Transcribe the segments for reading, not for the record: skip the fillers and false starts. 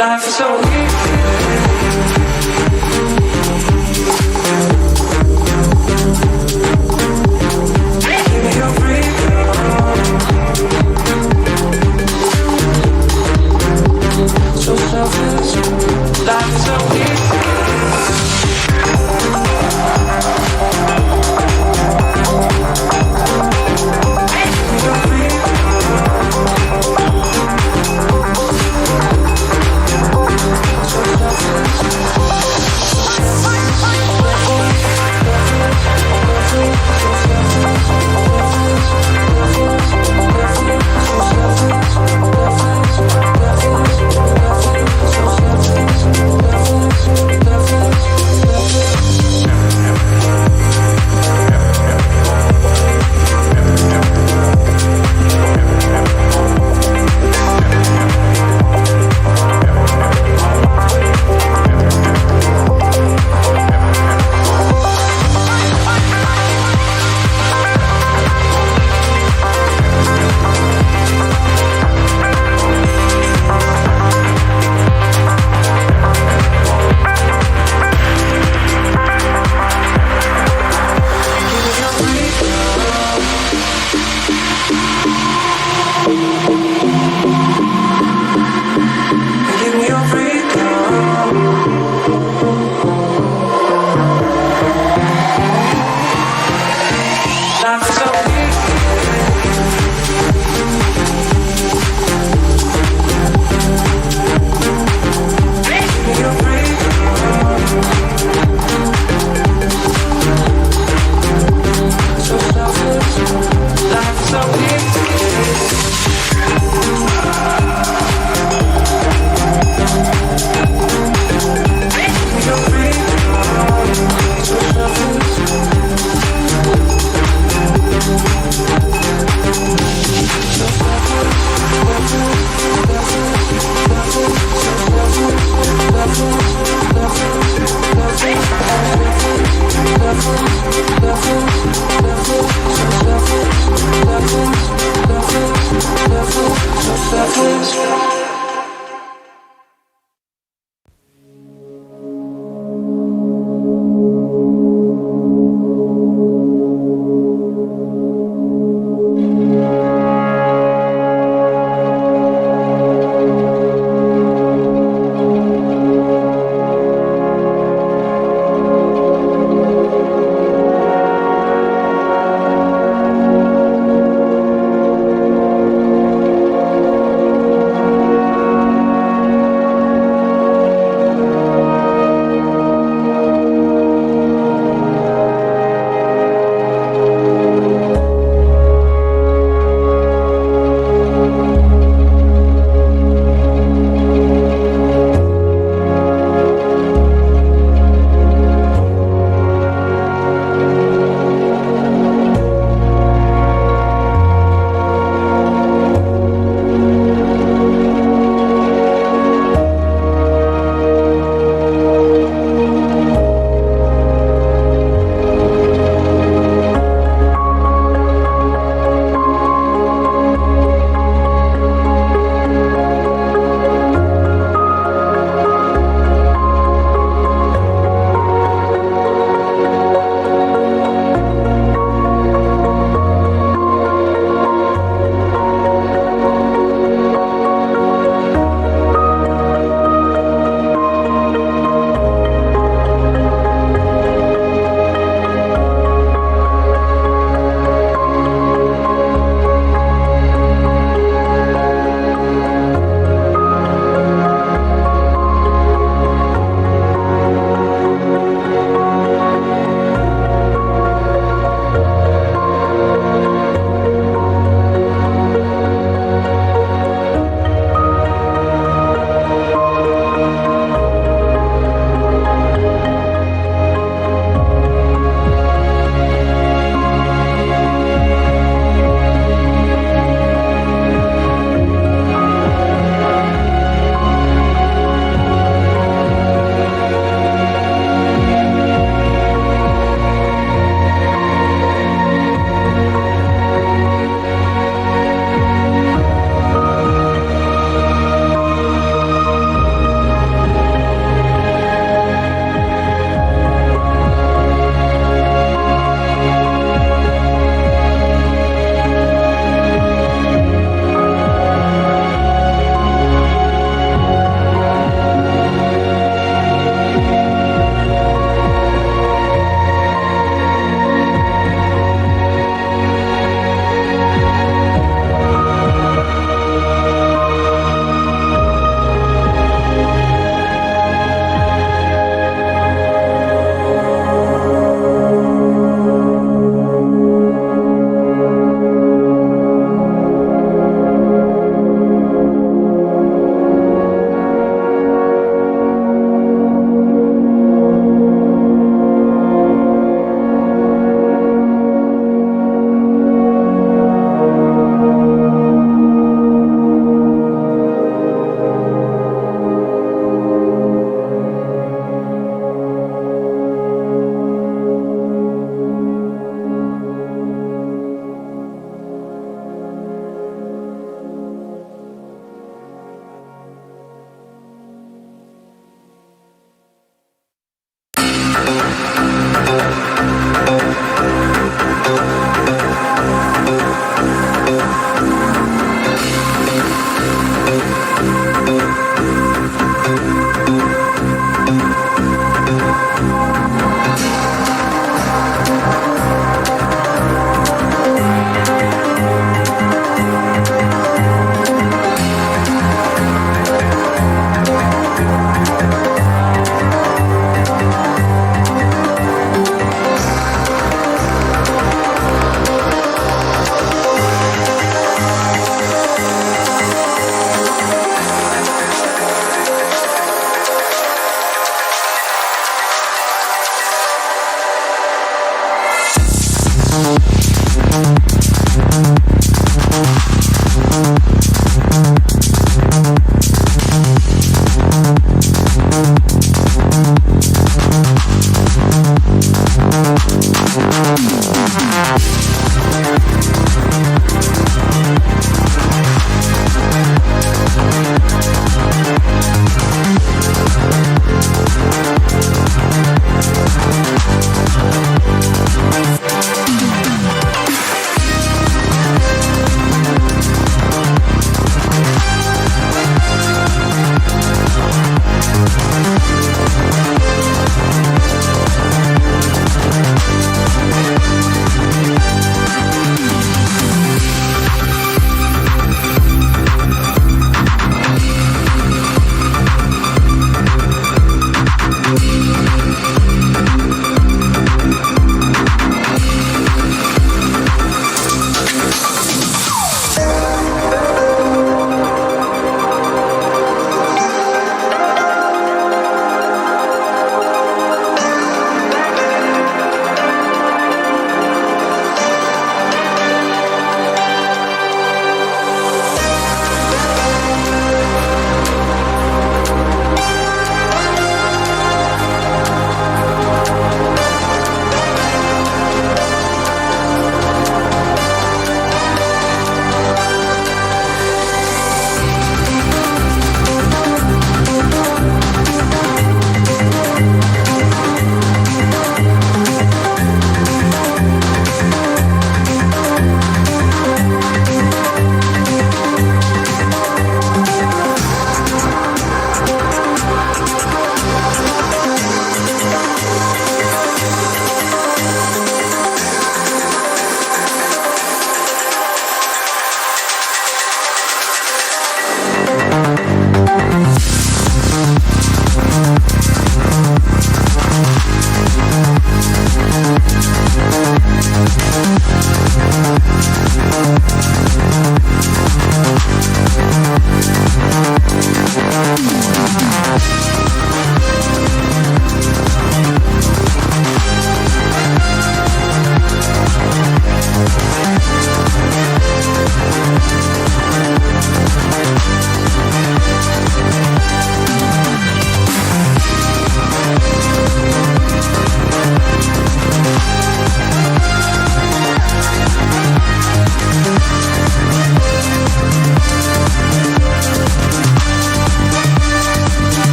Life is so easy. Give me your freedom. So selfless. Life is so easy. Give me your freedom.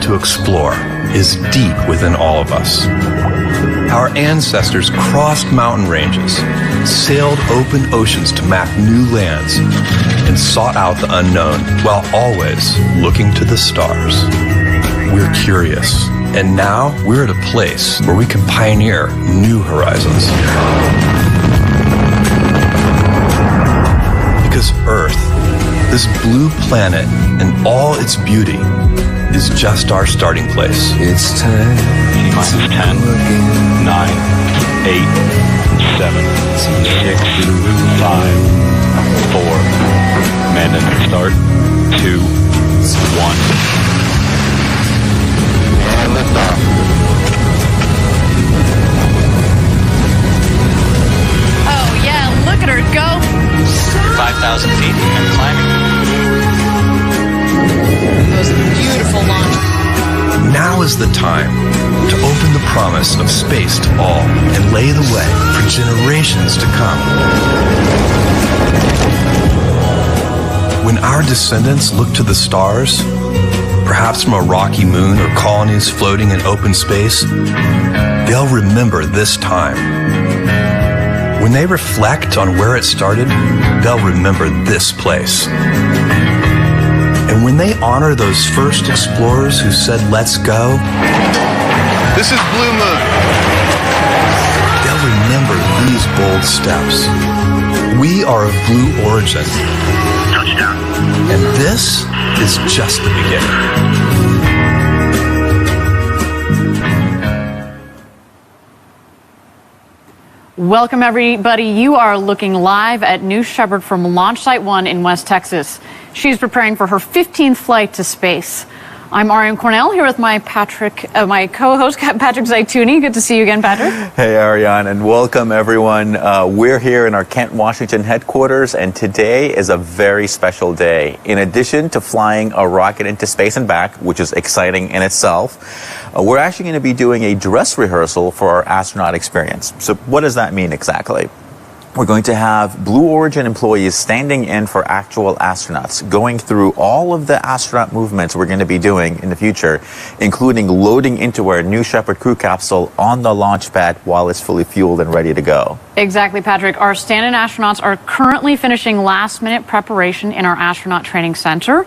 to explore is deep within all of us. Our ancestors crossed mountain ranges, sailed open oceans to map new lands, and sought out the unknown while always looking to the stars. We're curious, and now we're at a place where we can pioneer new horizons. Because Earth, this blue planet and all its beauty, is just our starting place. It's time. Minus 10, 9, 8, 7, 6, 5, 4. Command engine start. 2, 1. And liftoff. Oh yeah, look at her go. 5,000 feet and climbing. That was a beautiful launch. Now is the time to open the promise of space to all and lay the way for generations to come. When our descendants look to the stars, perhaps from a rocky moon or colonies floating in open space, they'll remember this time. When they reflect on where it started, they'll remember this place. And when they honor those first explorers who said, "Let's go," This is Blue Moon. they'll remember these bold steps. We are of Blue Origin. Touchdown. And this is just the beginning. Welcome, everybody. You are looking live at New Shepard from Launch Site 1 in West Texas. She's preparing for her 15th flight to space. I'm Ariane Cornell here with my co-host, Patrick Zaituni. Good to see you again, Patrick. Hey, Ariane, and welcome, everyone. We're here in our Kent, Washington headquarters, and today is a very special day. In addition to flying a rocket into space and back, which is exciting in itself, we're actually going to be doing a dress rehearsal for our astronaut experience. So what does that mean exactly? We're going to have Blue Origin employees standing in for actual astronauts, going through all of the astronaut movements we're going to be doing in the future, including loading into our New Shepard crew capsule on the launch pad while it's fully fueled and ready to go. Exactly, Patrick. Our stand-in astronauts are currently finishing last-minute preparation in our astronaut training center.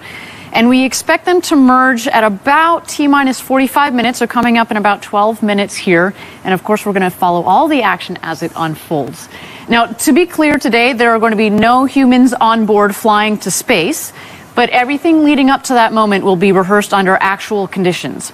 And we expect them to merge at about T-minus 45 minutes, so coming up in about 12 minutes here. And of course, we're going to follow all the action as it unfolds. Now, to be clear today, there are going to be no humans on board flying to space, but everything leading up to that moment will be rehearsed under actual conditions.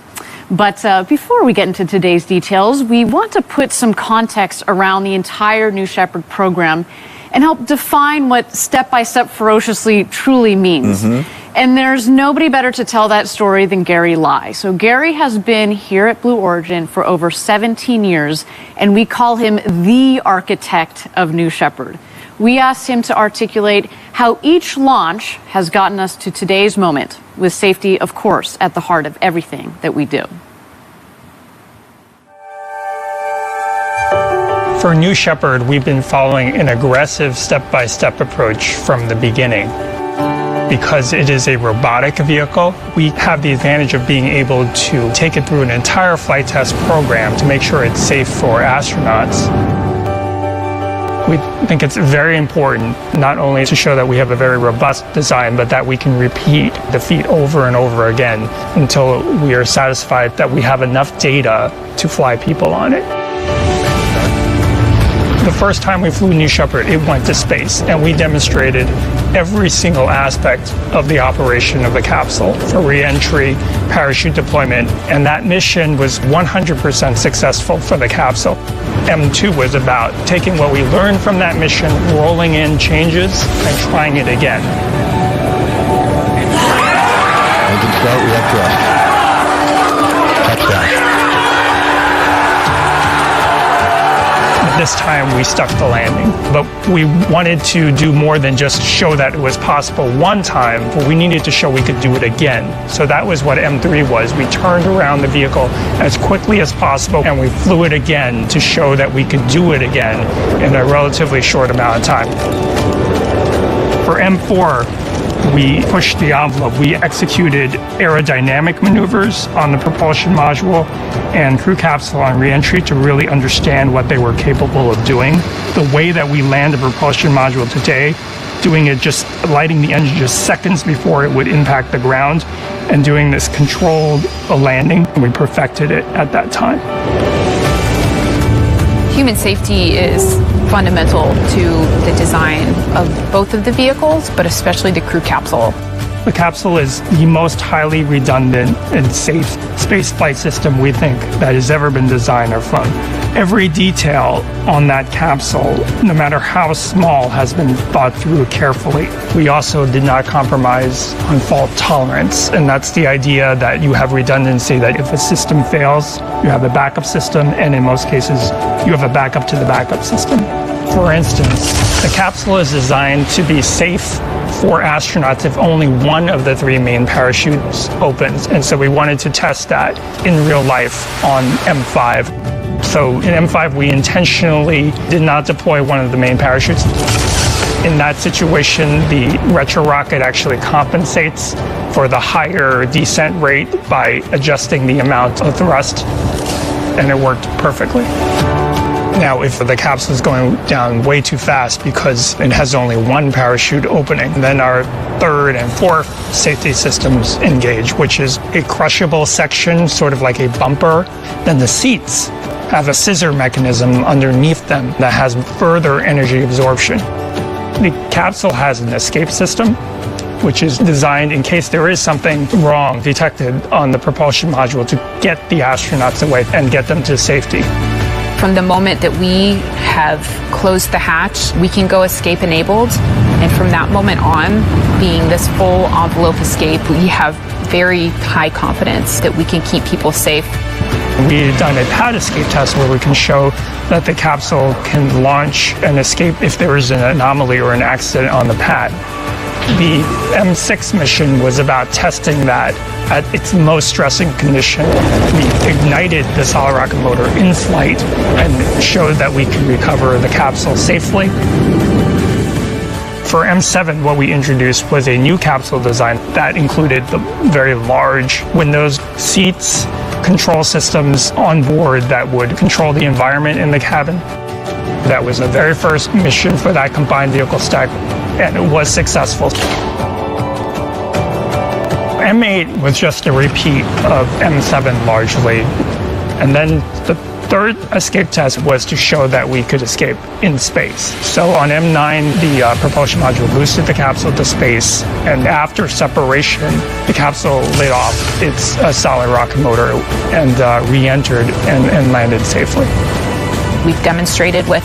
But before we get into today's details, we want to put some context around the entire New Shepard program and help define what step-by-step ferociously truly means. And there's nobody better to tell that story than Gary Lai. So Gary has been here at Blue Origin for over 17 years, and we call him the architect of New Shepard. We asked him to articulate how each launch has gotten us to today's moment, with safety, of course, at the heart of everything that we do. For New Shepard, we've been following an aggressive step-by-step approach from the beginning. Because it is a robotic vehicle, we have the advantage of being able to take it through an entire flight test program to make sure it's safe for astronauts. We think it's very important not only to show that we have a very robust design, but that we can repeat the feat over and over again until we are satisfied that we have enough data to fly people on it. The first time we flew New Shepard, it went to space, and we demonstrated every single aspect of the operation of the capsule for re-entry, parachute deployment, and that mission was 100% successful for the capsule. M2 was about taking what we learned from that mission, rolling in changes, and trying it again. Engine start, we have thrust. Touchdown. This time we stuck the landing, but we wanted to do more than just show that it was possible one time, but we needed to show we could do it again. So that was what M3 was. We turned around the vehicle as quickly as possible and we flew it again to show that we could do it again in a relatively short amount of time. For M4, we pushed the envelope. We executed aerodynamic maneuvers on the propulsion module and crew capsule on reentry to really understand what they were capable of doing. The way that we land a propulsion module today, doing it just lighting the engine just seconds before it would impact the ground and doing this controlled landing, we perfected it at that time. Human safety is fundamental to the design of both of the vehicles, but especially the crew capsule. The capsule is the most highly redundant and safe space flight system we think that has ever been designed or flown. Every detail on that capsule, no matter how small, has been thought through carefully. We also did not compromise on fault tolerance, and that's the idea that you have redundancy, that if a system fails, you have a backup system, and in most cases, you have a backup to the backup system. For instance, the capsule is designed to be safe for astronauts if only one of the three main parachutes opens. And so we wanted to test that in real life on M5. So in M5, we intentionally did not deploy one of the main parachutes. In that situation, the retro rocket actually compensates for the higher descent rate by adjusting the amount of thrust, and it worked perfectly. Now, if the capsule is going down way too fast because it has only one parachute opening, then our third and fourth safety systems engage, which is a crushable section, sort of like a bumper. Then the seats have a scissor mechanism underneath them that has further energy absorption. The capsule has an escape system, which is designed in case there is something wrong detected on the propulsion module to get the astronauts away and get them to safety. From the moment that we have closed the hatch, we can go escape enabled. And from that moment on, being this full envelope escape, we have very high confidence that we can keep people safe. We've done a pad escape test where we can show that the capsule can launch and escape if there is an anomaly or an accident on the pad. The M6 mission was about testing that at its most stressing condition. We ignited the solid rocket motor in flight and showed that we could recover the capsule safely. For M7, what we introduced was a new capsule design that included the very large windows, seats, control systems on board that would control the environment in the cabin. That was the very first mission for that combined vehicle stack, and it was successful. M8 was just a repeat of M7 largely. And then the third escape test was to show that we could escape in space. So on M9, the propulsion module boosted the capsule to space, and after separation, the capsule lit off its solid rocket motor and re-entered and landed safely. We've demonstrated with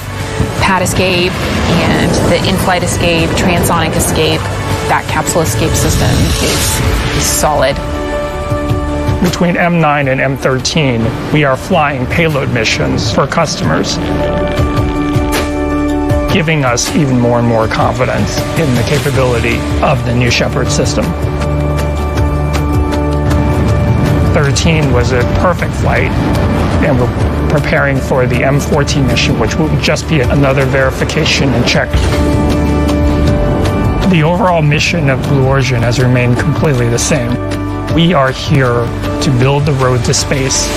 pad escape and the in-flight escape, transonic escape, that capsule escape system is solid. Between M9 and M13, we are flying payload missions for customers, giving us even more and more confidence in the capability of the New Shepard system. 13 was a perfect flight, and we're preparing for the M14 mission, which will just be another verification and check. The overall mission of Blue Origin has remained completely the same. We are here to build the road to space.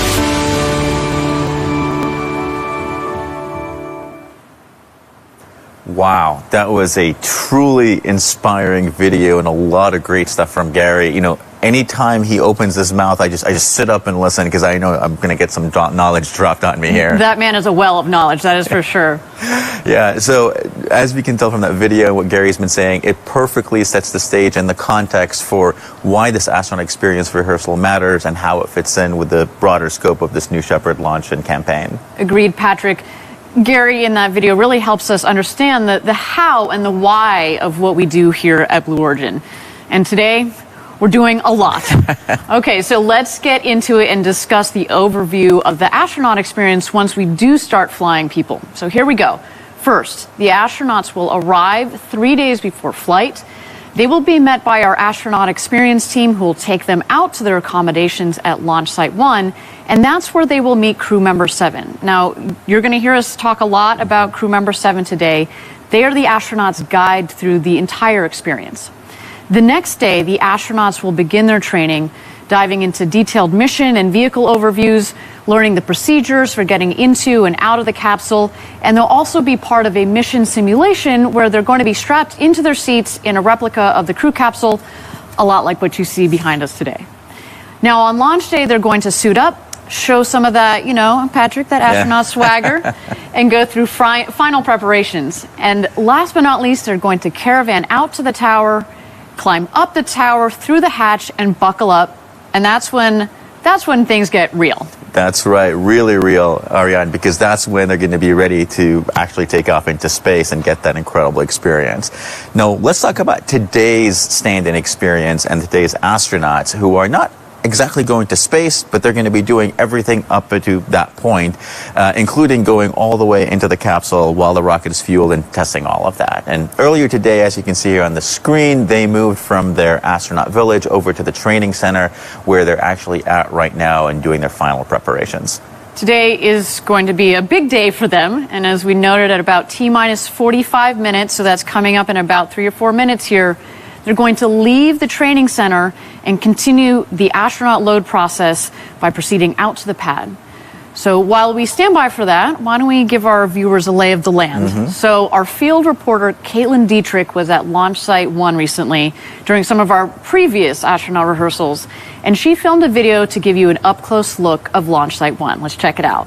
Wow, that was a truly inspiring video and a lot of great stuff from Gary. You know, anytime he opens his mouth, I just sit up and listen because I know I'm going to get some knowledge dropped on me here. That man is a well of knowledge, that is for sure. Yeah, so as we can tell from that video, what Gary's been saying, it perfectly sets the stage and the context for why this astronaut experience rehearsal matters and how it fits in with the broader scope of this New Shepard launch and campaign. Agreed, Patrick. Gary in that video really helps us understand the how and the why of what we do here at Blue Origin. And today, we're doing a lot. Okay, so let's get into it and discuss the overview of the astronaut experience once we do start flying people. So here we go. First, the astronauts will arrive 3 days before flight. They will be met by our astronaut experience team who will take them out to their accommodations at Launch Site 1, and that's where they will meet crew member 7. Now, you're going to hear us talk a lot about crew member 7 today. They are the astronauts' guide through the entire experience. The next day, the astronauts will begin their training, diving into detailed mission and vehicle overviews, learning the procedures for getting into and out of the capsule, and they'll also be part of a mission simulation where they're going to be strapped into their seats in a replica of the crew capsule, a lot like what you see behind us today. Now, on launch day, they're going to suit up, show some of that, you know, Patrick, that astronaut swagger, and go through final preparations. And last but not least, they're going to caravan out to the tower, climb up the tower, through the hatch, and buckle up. And that's when things get real. That's right, really real, Ariane, because that's when they're going to be ready to actually take off into space and get that incredible experience. Now, let's talk about today's stand-in experience and today's astronauts who are not exactly going to space, but they're going to be doing everything up to that point, including going all the way into the capsule while the rocket is fueled and testing all of that. And earlier today, as you can see here on the screen, they moved from their astronaut village over to the training center where they're actually at right now and doing their final preparations. Today is going to be a big day for them, and as we noted at about T-minus 45 minutes, so that's coming up in about 3 or 4 minutes here, they're going to leave the training center and continue the astronaut load process by proceeding out to the pad. So while we stand by for that, why don't we give our viewers a lay of the land? So our field reporter, Caitlin Dietrich, was at Launch Site 1 recently during some of our previous astronaut rehearsals, and she filmed a video to give you an up-close look of Launch Site 1. Let's check it out.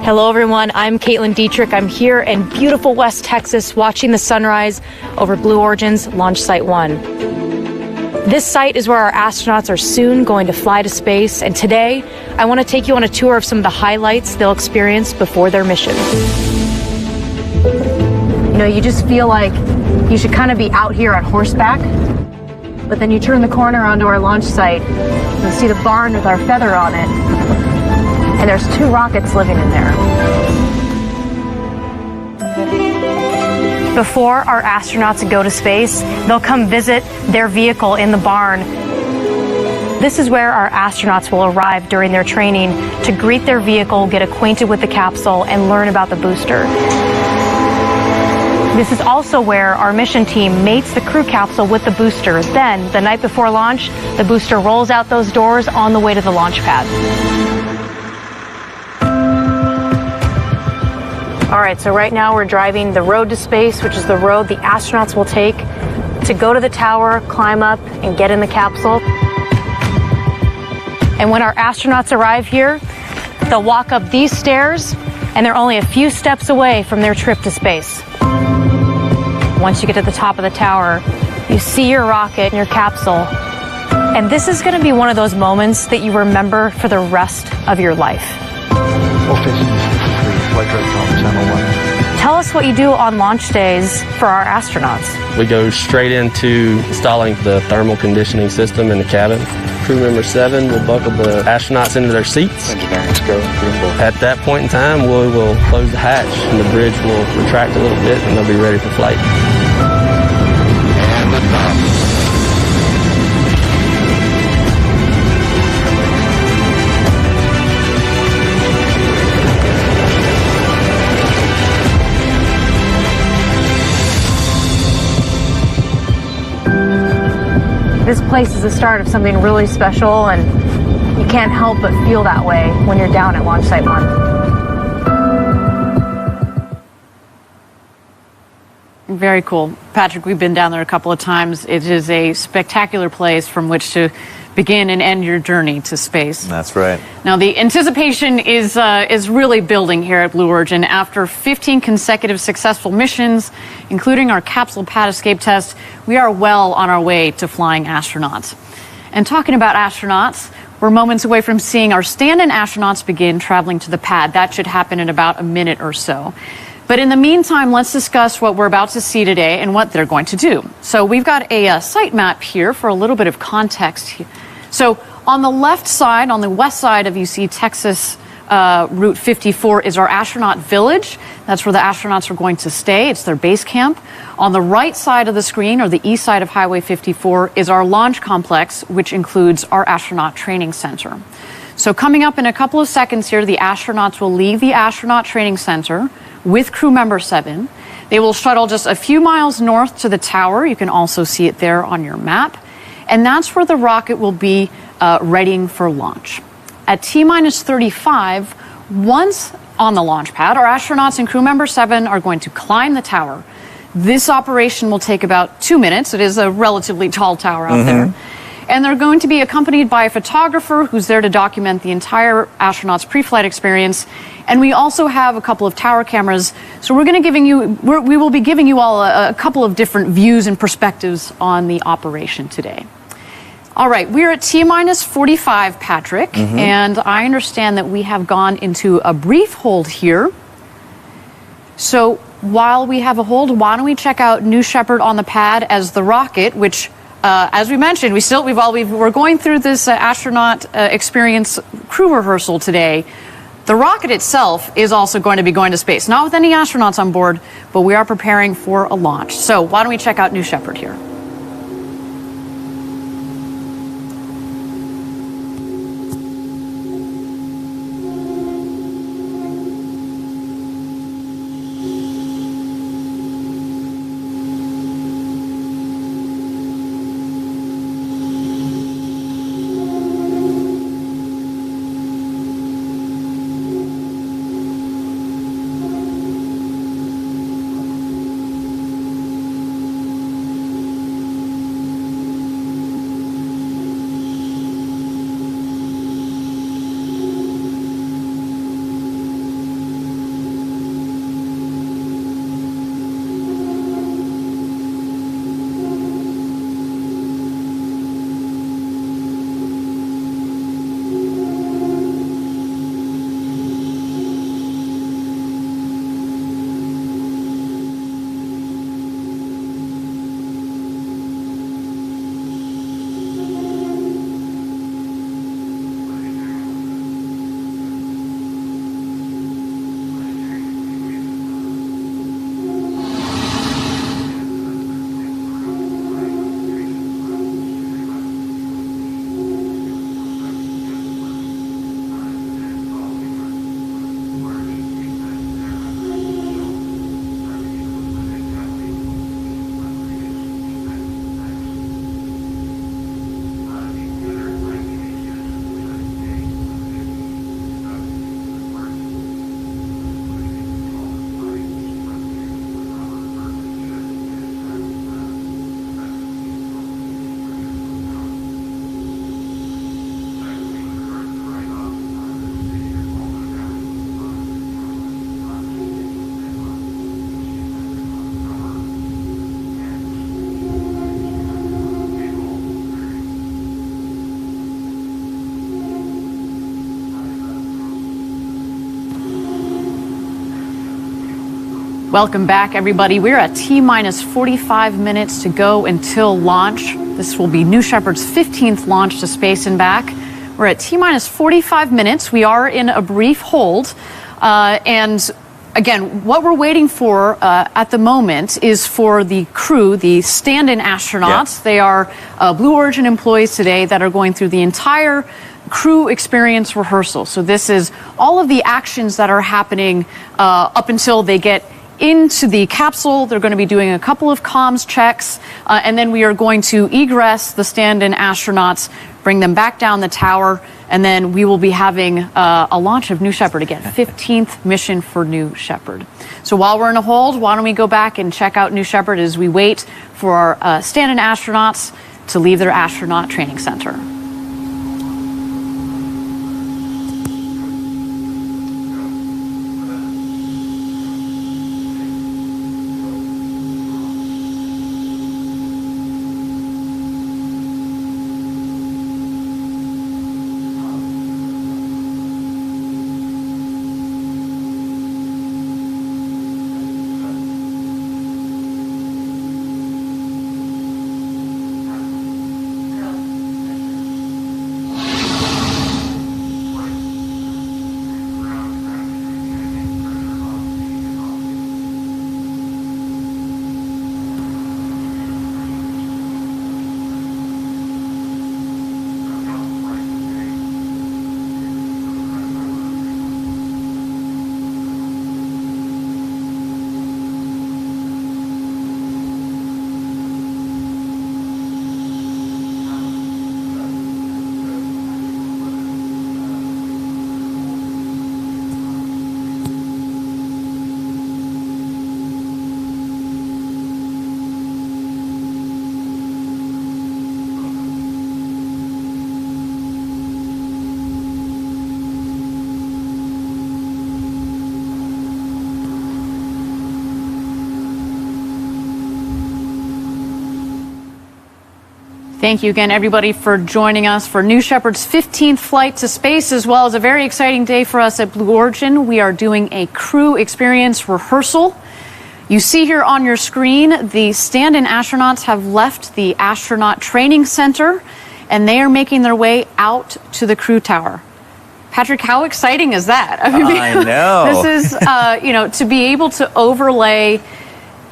Hello everyone, I'm Caitlin Dietrich. I'm here in beautiful West Texas watching the sunrise over Blue Origin's Launch Site 1. This site is where our astronauts are soon going to fly to space, and today I want to take you on a tour of some of the highlights they'll experience before their mission. You know, you just feel like you should kind of be out here on horseback, but then you turn the corner onto our launch site and you see the barn with our feather on it, and there's 2 rockets living in there. Before our astronauts go to space, they'll come visit their vehicle in the barn. This is where our astronauts will arrive during their training to greet their vehicle, get acquainted with the capsule, and learn about the booster. This is also where our mission team mates the crew capsule with the booster. Then, the night before launch, the booster rolls out those doors on the way to the launch pad. All right, so right now we're driving the road to space, which is the road the astronauts will take to go to the tower, climb up, and get in the capsule. And when our astronauts arrive here, they'll walk up these stairs, and they're only a few steps away from their trip to space. Once you get to the top of the tower, you see your rocket and your capsule. And this is going to be one of those moments that you remember for the rest of your life. Tell us what you do on launch days for our astronauts. We go straight into installing the thermal conditioning system in the cabin. Crew member 7 will buckle the astronauts into their seats. At that point in time, we will close the hatch and the bridge will retract a little bit and they'll be ready for flight. And liftoff. This place is the start of something really special, and you can't help but feel that way when you're down at Launch Site 1. Very cool. Patrick, we've been down there a couple of times. It is a spectacular place from which to begin and end your journey to space. That's right. Now, the anticipation is really building here at Blue Origin. After 15 consecutive successful missions, including our capsule pad escape test, we are well on our way to flying astronauts. And talking about astronauts, we're moments away from seeing our stand-in astronauts begin traveling to the pad. That should happen in about a minute or so. But in the meantime, let's discuss what we're about to see today and what they're going to do. So we've got a site map here for a little bit of context. So on the left side, on the west side of UC Texas Route 54 is our astronaut village. That's where the astronauts are going to stay. It's their base camp. On the right side of the screen, or the east side of Highway 54, is our launch complex, which includes our astronaut training center. So coming up in a couple of seconds here, the astronauts will leave the astronaut training center with crew member 7. They will shuttle just a few miles north to the tower. You can also see it there on your map. And that's where the rocket will be readying for launch. At T-minus 35, once on the launch pad, our astronauts and crew member 7 are going to climb the tower. This operation will take about 2 minutes. It is a relatively tall tower out there. And they're going to be accompanied by a photographer who's there to document the entire astronaut's pre-flight experience. And we also have a couple of tower cameras. So we will be giving you all a couple of different views and perspectives on the operation today. All right, we're at T-minus 45, Patrick, and I understand that we have gone into a brief hold here. So while we have a hold, why don't we check out New Shepard on the pad as the rocket, which, as we mentioned, we're going through this astronaut experience crew rehearsal today. The rocket itself is also going to be going to space, not with any astronauts on board, but we are preparing for a launch. So why don't we check out New Shepard here? Welcome back, everybody. We're at T-minus 45 minutes to go until launch. This will be New Shepard's 15th launch to space and back. We're at T-minus 45 minutes. We are in a brief hold. And again, what we're waiting for at the moment is for the crew, the stand-in astronauts. Yeah. They are Blue Origin employees today that are going through the entire crew experience rehearsal. So this is all of the actions that are happening up until they get into the capsule. They're going to be doing a couple of comms checks, and then we are going to egress the stand-in astronauts, bring them back down the tower, and then we will be having a launch of New Shepard again, 15th mission for New Shepard. So while we're in a hold, why don't we go back and check out New Shepard as we wait for our stand-in astronauts to leave their astronaut training center. Thank you again, everybody, for joining us for New Shepard's 15th flight to space, as well as a very exciting day for us at Blue Origin. We are doing a crew experience rehearsal. You see here on your screen, the stand-in astronauts have left the astronaut training center, and they are making their way out to the crew tower. Patrick, how exciting is that? I know. This is, to be able to overlay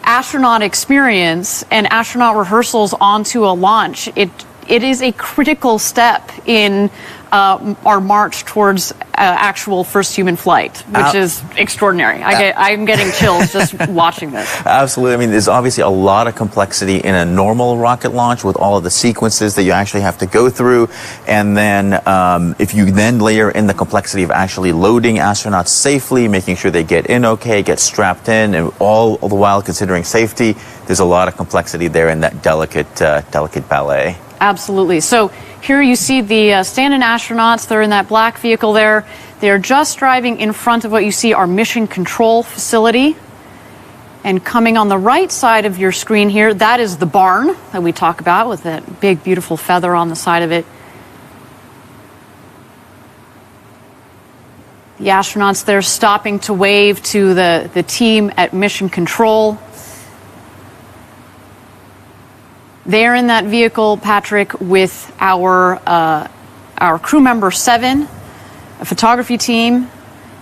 astronaut experience and astronaut rehearsals onto a launch, it is a critical step in our march towards actual first human flight, which is extraordinary. I'm getting chills just watching this. Absolutely. I mean, there's obviously a lot of complexity in a normal rocket launch with all of the sequences that you actually have to go through. And then if you then layer in the complexity of actually loading astronauts safely, making sure they get in okay, get strapped in, and all the while considering safety, there's a lot of complexity there in that delicate ballet. Absolutely. So here you see the stand-in astronauts. They're in that black vehicle there. They're just driving in front of what you see our mission control facility. And coming on the right side of your screen here, that is the barn that we talk about with that big, beautiful feather on the side of it. The astronauts there stopping to wave to the team at mission control. They're in that vehicle, Patrick, with our crew member 7, a photography team,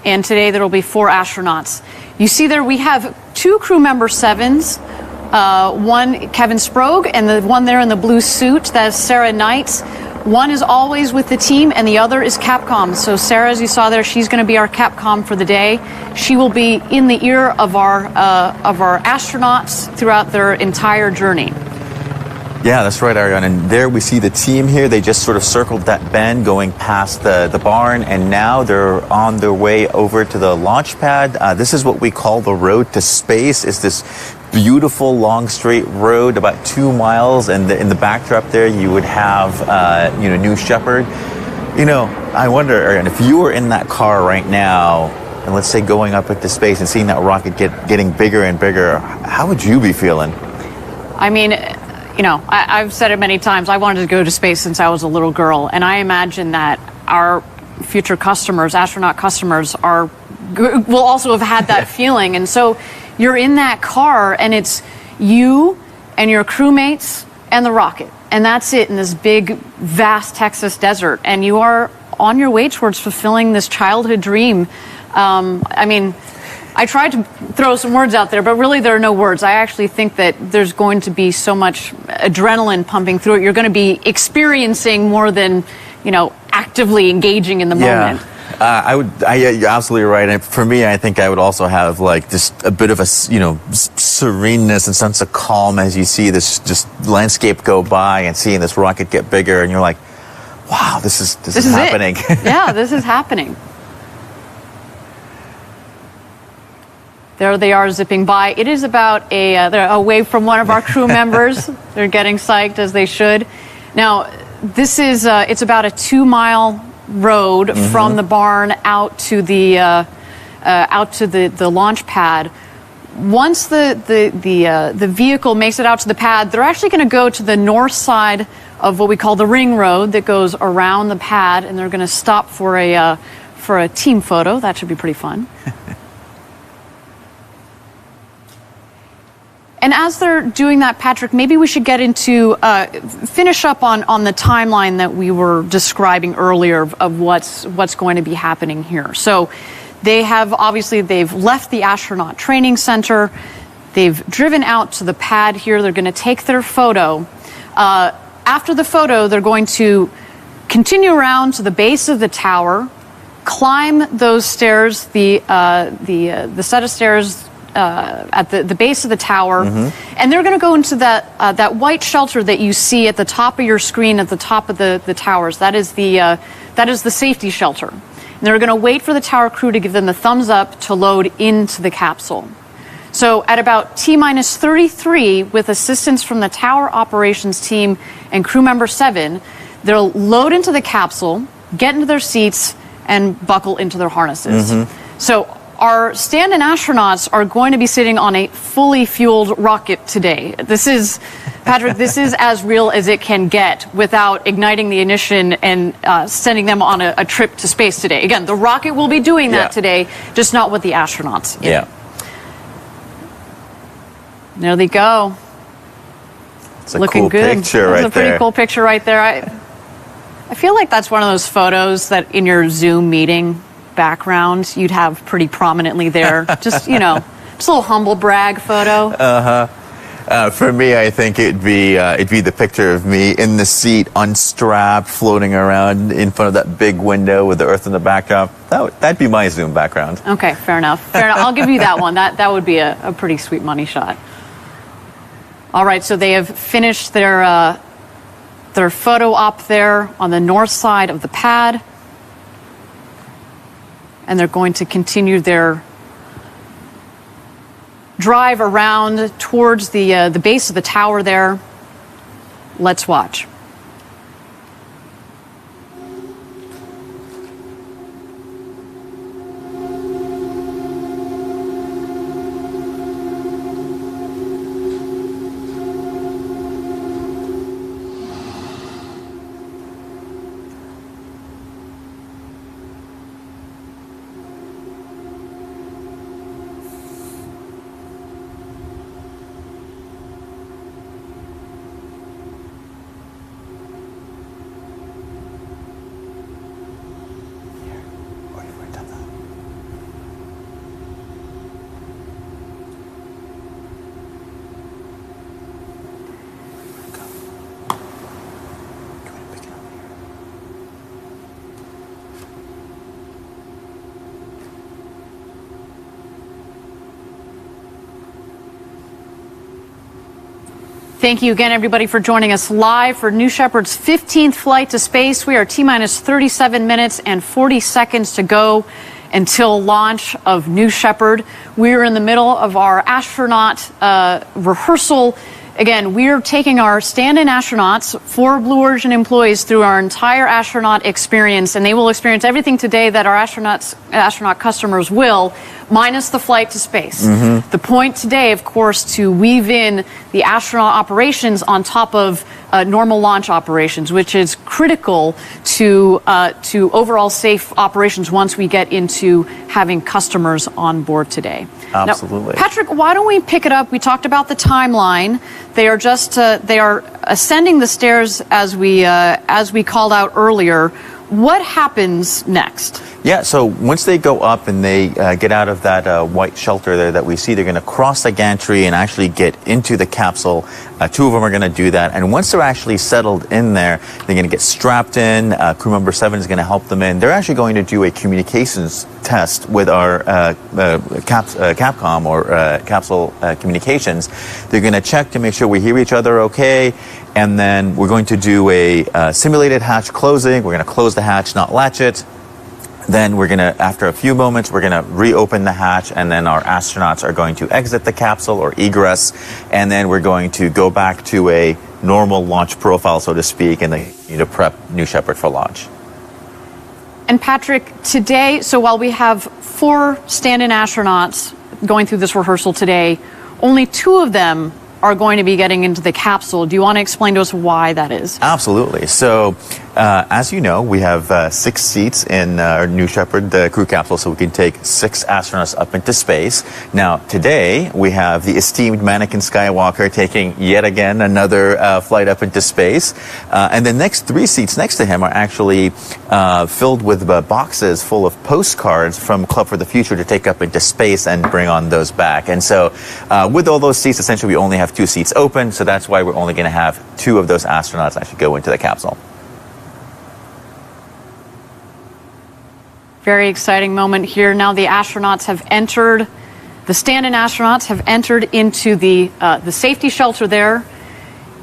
and today there will be 4 astronauts. You see there we have 2 crew member 7s, one Kevin Sprogue, and the one there in the blue suit, that's Sarah Knight. One is always with the team, and the other is CAPCOM. So Sarah, as you saw there, she's going to be our CAPCOM for the day. She will be in the ear of our astronauts throughout their entire journey. Yeah, that's right, Ariane. And there we see the team here. They just sort of circled that bend going past the barn, and now they're on their way over to the launch pad. This is what we call the road to space. It's this beautiful long straight road, about 2 miles, and in the backdrop there you would have New Shepard. I wonder, Ariane, if you were in that car right now, and let's say going up into space and seeing that rocket getting bigger and bigger, how would you be feeling? I mean, I've said it many times. I wanted to go to space since I was a little girl, and I imagine that our future customers, astronaut customers, will also have had that feeling. And so, you're in that car and it's you and your crewmates and the rocket. And that's it in this big, vast Texas desert. And you are on your way towards fulfilling this childhood dream. I mean, I tried to throw some words out there, but really there are no words. I actually think that there's going to be so much adrenaline pumping through it. You're going to be experiencing more than, you know, actively engaging in the moment. You're absolutely right. And for me, I think I would also have like just a bit of a, you know, sereneness and sense of calm as you see this just landscape go by and seeing this rocket get bigger, and you're like, wow, this is happening. Yeah, this is happening. There they are zipping by. It is about a wave from one of our crew members. They're getting psyched, as they should. Now, this is it's about a 2-mile road from the barn out to the launch pad. Once the vehicle makes it out to the pad, they're actually going to go to the north side of what we call the ring road that goes around the pad, and they're going to stop for a team photo. That should be pretty fun. And as they're doing that, Patrick, maybe we should get into, finish up on the timeline that we were describing earlier of what's going to be happening here. So they've left the astronaut training center. They've driven out to the pad here. They're going to take their photo. After the photo, they're going to continue around to the base of the tower, climb those stairs, the set of stairs at the base of the tower, and they're going to go into that white shelter that you see at the top of your screen at the top of the towers. That is the safety shelter. And they're going to wait for the tower crew to give them the thumbs up to load into the capsule. So at about T-minus 33, with assistance from the tower operations team and crew member 7, they'll load into the capsule, get into their seats, and buckle into their harnesses. So our stand-in astronauts are going to be sitting on a fully fueled rocket today. This is, Patrick, this is as real as it can get without igniting the ignition and sending them on a trip to space today. Again, the rocket will be doing that today, just not with the astronauts. There they go. It's a looking cool good. Picture right That's a pretty there. cool picture right there. I feel like that's one of those photos that in your Zoom meeting background you'd have pretty prominently there. Just, you know, just a little humble brag photo. For me, I think it'd be the picture of me in the seat, unstrapped, floating around in front of that big window with the Earth in the backdrop. That'd be my Zoom background. Okay, fair enough. Fair enough. I'll give you that one. That would be a pretty sweet money shot. All right, so they have finished their photo op there on the north side of the pad, and they're going to continue their drive around towards the base of the tower there. Let's watch. Thank you again, everybody, for joining us live for New Shepard's 15th flight to space. We are T-minus 37 minutes and 40 seconds to go until launch of New Shepard. We are in the middle of our astronaut rehearsal. Again, we're taking our stand-in astronauts, 4 Blue Origin employees, through our entire astronaut experience, and they will experience everything today that our astronaut customers will, minus the flight to space. The point today, of course, to weave in the astronaut operations on top of normal launch operations, which is critical to overall safe operations once we get into having customers on board today. Absolutely. Now, Patrick, why don't we pick it up? We talked about the timeline. They are just they are ascending the stairs as we called out earlier. What happens next? Yeah, so once they go up and they get out of that white shelter there that we see, they're going to cross the gantry and actually get into the capsule. Two of them are going to do that. And once they're actually settled in there, they're going to get strapped in. Crew member 7 is going to help them in. They're actually going to do a communications test with our CAPCOM or Capsule Communications. They're going to check to make sure we hear each other okay. And then we're going to do a simulated hatch closing. We're going to close the hatch, not latch it. Then we're going to, after a few moments, we're going to reopen the hatch, and then our astronauts are going to exit the capsule or egress, and then we're going to go back to a normal launch profile, so to speak, and they need to prep New Shepard for launch. And Patrick, today, so while we have 4 stand-in astronauts going through this rehearsal today, only 2 of them are going to be getting into the capsule. Do you want to explain to us why that is? Absolutely. So, as you know, we have 6 seats in our New Shepard crew capsule, so we can take 6 astronauts up into space. Now, today, we have the esteemed Anakin Skywalker taking yet again another flight up into space. And the next 3 seats next to him are actually filled with boxes full of postcards from Club for the Future to take up into space and bring on those back. And so, with all those seats, essentially, we only have 2 seats open, so that's why we're only going to have 2 of those astronauts actually go into the capsule. Very exciting moment here. Now the astronauts have entered, the stand-in astronauts have entered into the safety shelter there.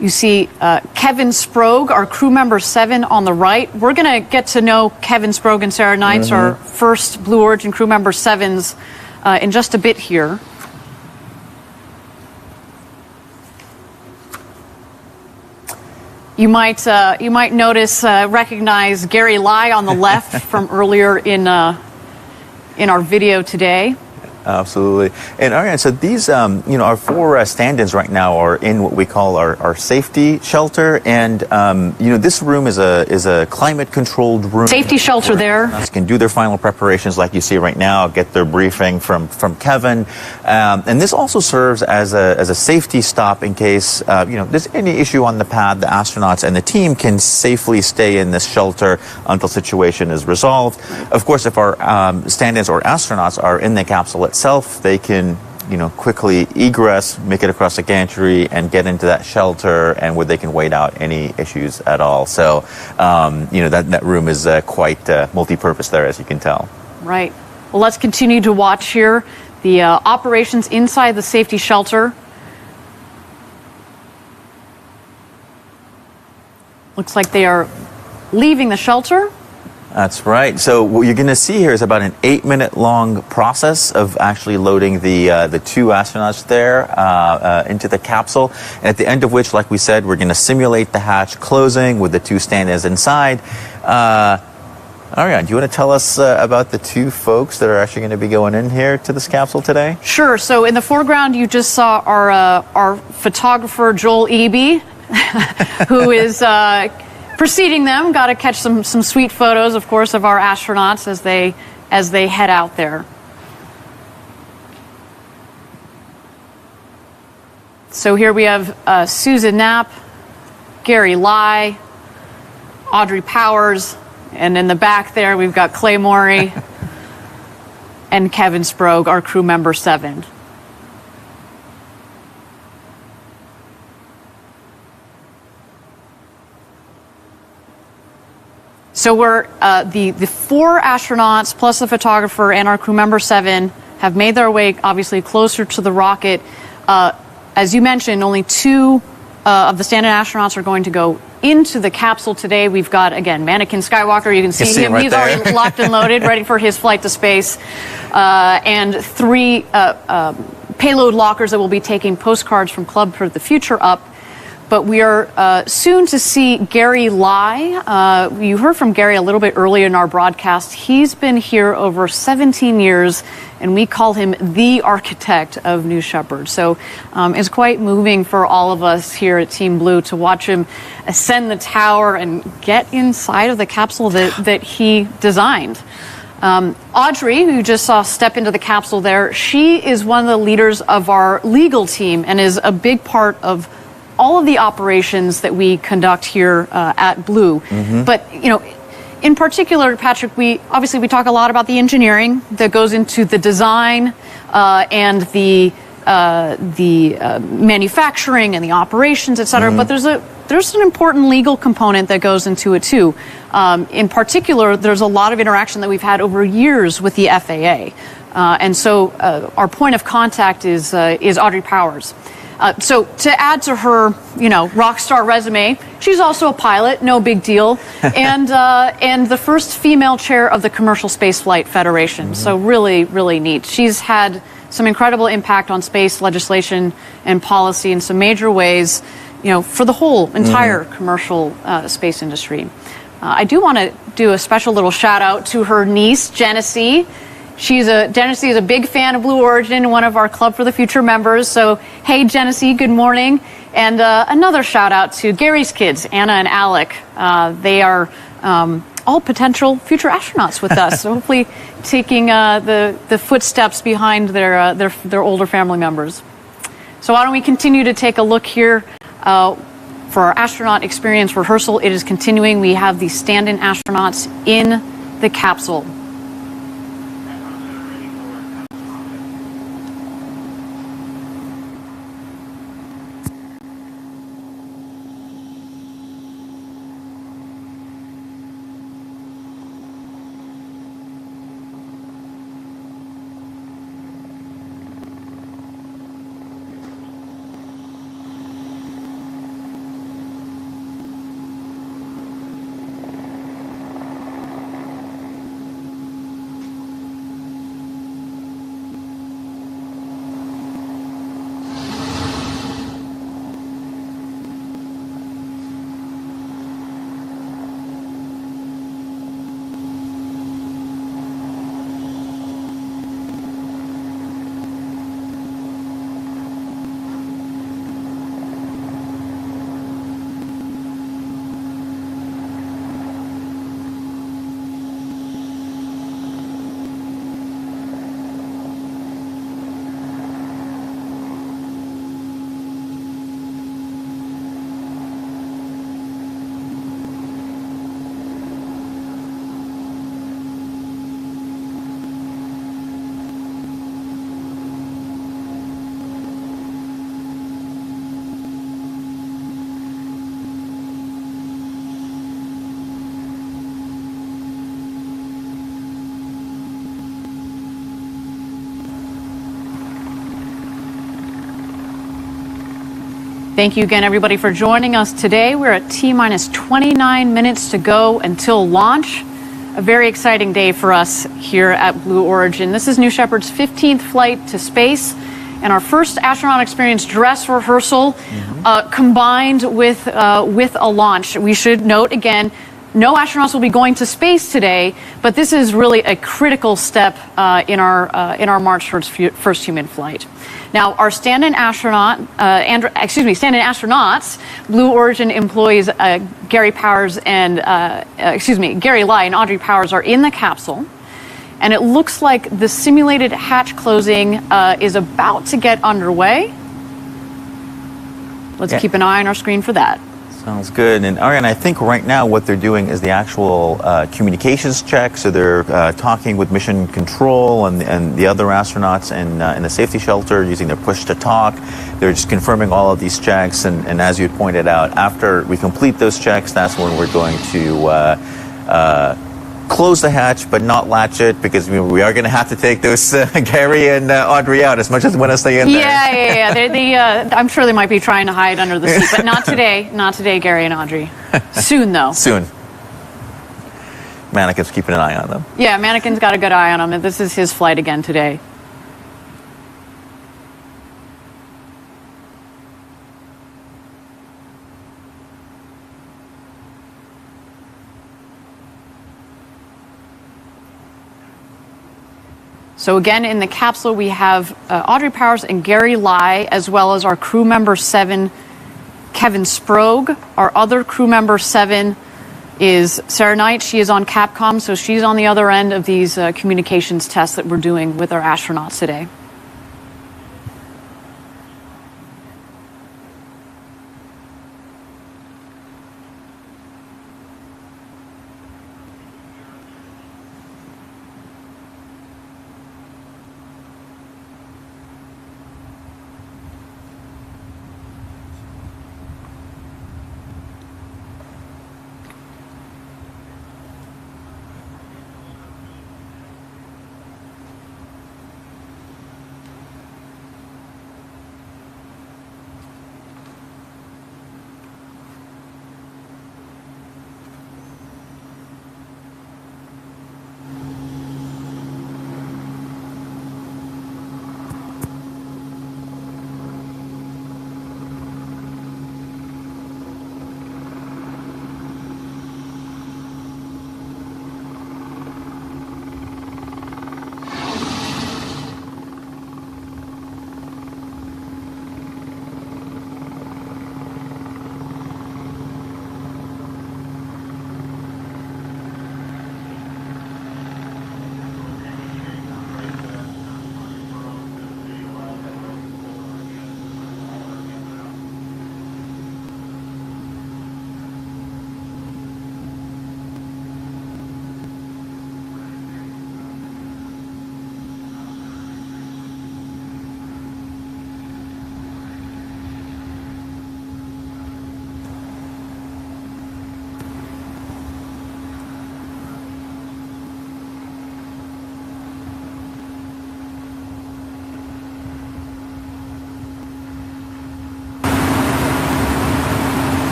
You see Kevin Sprogge, our crew member 7 on the right. We're going to get to know Kevin Sprogge and Sarah Knights, our first Blue Origin crew member 7s, in just a bit here. You might recognize Gary Lai on the left from earlier in our video today. Absolutely. And Ariane, so these, our 4 stand-ins right now are in what we call our safety shelter, and this room is a climate-controlled room. Safety shelter there. Can do their final preparations, like you see right now, get their briefing from Kevin, and this also serves as a safety stop in case there's any issue on the pad. The astronauts and the team can safely stay in this shelter until situation is resolved. Of course, if our stand-ins or astronauts are in the capsule itself, they can quickly egress, make it across the gantry, and get into that shelter, and where they can wait out any issues at all. So that room is quite multi-purpose there, as you can tell. Right. Well, let's continue to watch here the operations inside the safety shelter. Looks like they are leaving the shelter. That's right. So what you're going to see here is about an 8-minute long process of actually loading the 2 astronauts there into the capsule. And at the end of which, like we said, we're going to simulate the hatch closing with the 2 stand-ins inside. Ariane, do you want to tell us about the 2 folks that are actually going to be going in here to this capsule today? Sure. So in the foreground, you just saw our photographer, Joel Eby, who is preceding them. Got to catch some sweet photos, of course, of our astronauts as they head out there. So here we have Susan Knapp, Gary Lai, Audrey Powers, and in the back there we've got Clay Morey and Kevin Sprogge, our crew member 7. So we're the 4 astronauts plus the photographer and our crew member 7 have made their way obviously closer to the rocket. As you mentioned, only 2 of the stand-in astronauts are going to go into the capsule today. We've got, again, Anakin Skywalker. You can see him. Right He's there. already locked and loaded, ready for his flight to space. And 3 payload lockers that will be taking postcards from Club for the Future up. but we are soon to see Gary Lai. You heard from Gary a little bit earlier in our broadcast. He's been here over 17 years, and we call him the architect of New Shepard. So it's quite moving for all of us here at Team Blue to watch him ascend the tower and get inside of the capsule that he designed. Audrey, who you just saw step into the capsule there, she is one of the leaders of our legal team and is a big part of all of the operations that we conduct here at Blue. But, in particular, Patrick, we talk a lot about the engineering that goes into the design and the manufacturing and the operations, et cetera. But there's an important legal component that goes into it too. In particular, there's a lot of interaction that we've had over years with the FAA, and so our point of contact is Audrey Powers. So to add to her, rock star resume, she's also a pilot, no big deal, and the first female chair of the Commercial Spaceflight Federation. So really, really neat. She's had some incredible impact on space legislation and policy in some major ways, for the whole entire commercial space industry. I do want to do a special little shout out to her niece, Genesee. Genesee is a big fan of Blue Origin, one of our Club for the Future members. So, hey, Genesee, good morning. And another shout out to Gary's kids, Anna and Alec. They are all potential future astronauts with us. So hopefully taking the footsteps behind their older family members. So why don't we continue to take a look here for our astronaut experience rehearsal. It is continuing. We have the stand-in astronauts in the capsule. Thank you again, everybody, for joining us today. We're at T-minus 29 minutes to go until launch. A very exciting day for us here at Blue Origin. This is New Shepard's 15th flight to space and our first astronaut experience dress rehearsal combined with a launch. We should note again, no astronauts will be going to space today, but this is really a critical step in our march towards first human flight. Now, our stand-in astronauts, Blue Origin employees Gary Powers and Gary Lai and Audrey Powers are in the capsule, and it looks like the simulated hatch closing is about to get underway. Let's keep an eye on our screen for that. Sounds good. And Ariane, I think right now what they're doing is the actual communications check. So they're talking with mission control and the other astronauts in the safety shelter using their push to talk. They're just confirming all of these checks. And as you pointed out, after we complete those checks, that's when we're going to close the hatch, but not latch it, because we are going to have to take those Gary and Audrey out as much as we want to stay in there. Yeah. I'm sure they might be trying to hide under the seat, but not today. Not today, Gary and Audrey. Soon, though. Soon. Mannequin's keeping an eye on them. Yeah, Mannequin's got a good eye on them. This is his flight again today. So again, in the capsule, we have Audrey Powers and Gary Lai, as well as our crew member 7, Kevin Sprague. Our other crew member 7 is Sarah Knight. She is on CAPCOM, so she's on the other end of these communications tests that we're doing with our astronauts today.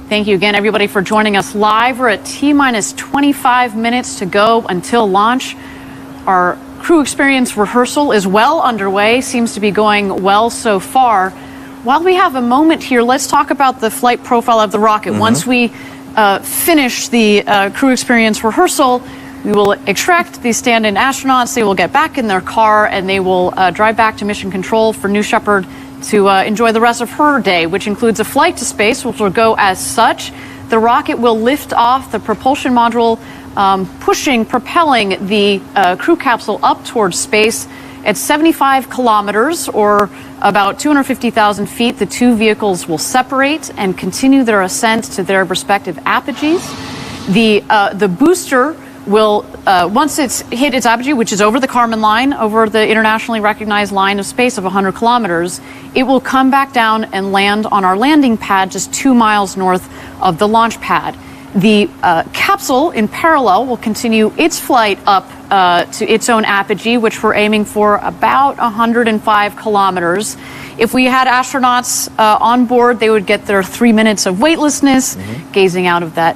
Thank you again, everybody, for joining us live. We're at T-minus 25 minutes to go until launch. Our crew experience rehearsal is well underway, seems to be going well so far. While we have a moment here, let's talk about the flight profile of the rocket. Once we finish the crew experience rehearsal, we will extract the stand-in astronauts. They will get back in their car and they will drive back to Mission Control for New Shepard to enjoy the rest of her day, which includes a flight to space, which will go as such. The rocket will lift off, the propulsion module propelling the crew capsule up towards space. At 75 kilometers, or about 250,000 feet, the two vehicles will separate and continue their ascent to their respective apogees. The booster will, once it's hit its apogee, which is over the Kármán line, over the internationally recognized line of space of 100 kilometers, it will come back down and land on our landing pad just 2 miles north of the launch pad. The capsule, in parallel, will continue its flight up to its own apogee, which we're aiming for about 105 kilometers. If we had astronauts on board, they would get their 3 minutes of weightlessness, gazing out of the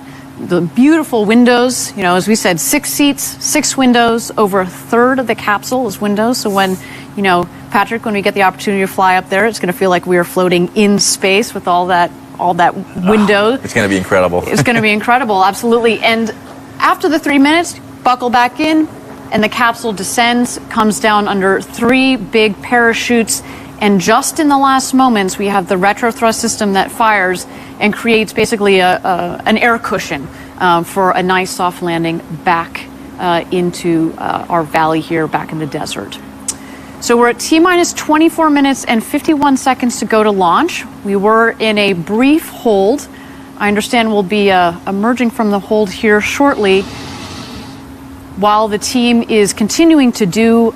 beautiful windows. You know, as we said, 6 seats, 6 windows. Over a third of the capsule is windows. So when, you know, Patrick, when we get the opportunity to fly up there, it's going to feel like we are floating in space with all that window. It's going to be incredible. It's going to be incredible, absolutely. And after the 3 minutes, buckle back in, and the capsule descends, comes down under 3 big parachutes, and just in the last moments, we have the retro thrust system that fires and creates basically an air cushion for a nice soft landing back into our valley here, back in the desert. So we're at T-minus 24 minutes and 51 seconds to go to launch. We were in a brief hold. I understand we'll be emerging from the hold here shortly, while the team is continuing to do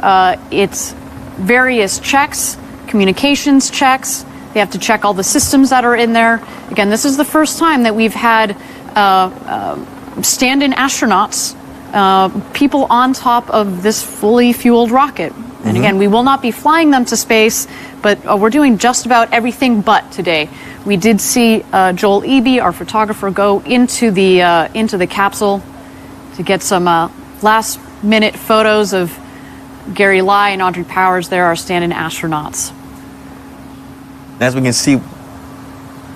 its various checks, communications checks. They have to check all the systems that are in there. Again, this is the first time that we've had stand-in astronauts, people on top of this fully fueled rocket. And again, we will not be flying them to space, but we're doing just about everything but today. We did see Joel Eby, our photographer, go into the capsule to get some last-minute photos of Gary Lai and Audrey Powers. There are stand-in astronauts. As we can see,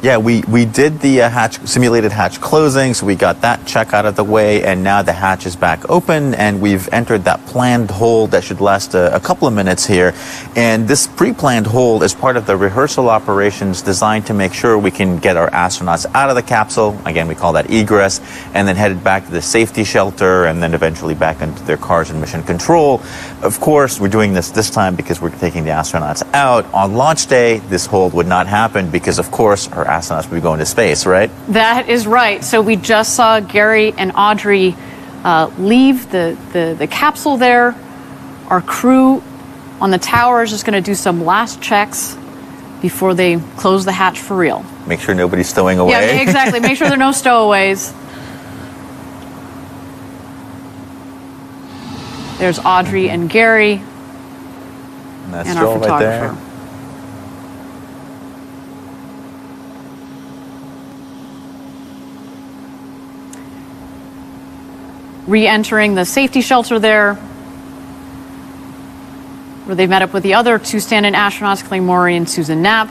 Yeah, we did the simulated hatch closing, so we got that check out of the way, and now the hatch is back open, and we've entered that planned hold that should last a couple of minutes here. And this pre-planned hold is part of the rehearsal operations designed to make sure we can get our astronauts out of the capsule. Again, we call that egress, and then headed back to the safety shelter, and then eventually back into their cars and mission control. Of course, we're doing this time because we're taking the astronauts out. On launch day, this hold would not happen because, of course, our astronauts would be going to space, right? That is right. So we just saw Gary and Audrey leave the capsule there. Our crew on the tower is just going to do some last checks before they close the hatch for real. Make sure nobody's stowing away. Yeah, exactly. Make sure there are no stowaways. There's Audrey and Gary. And that's and Joel our right photographer. there. Re-entering the safety shelter there, where they met up with the other two stand-in astronauts, Clay Morey and Susan Knapp.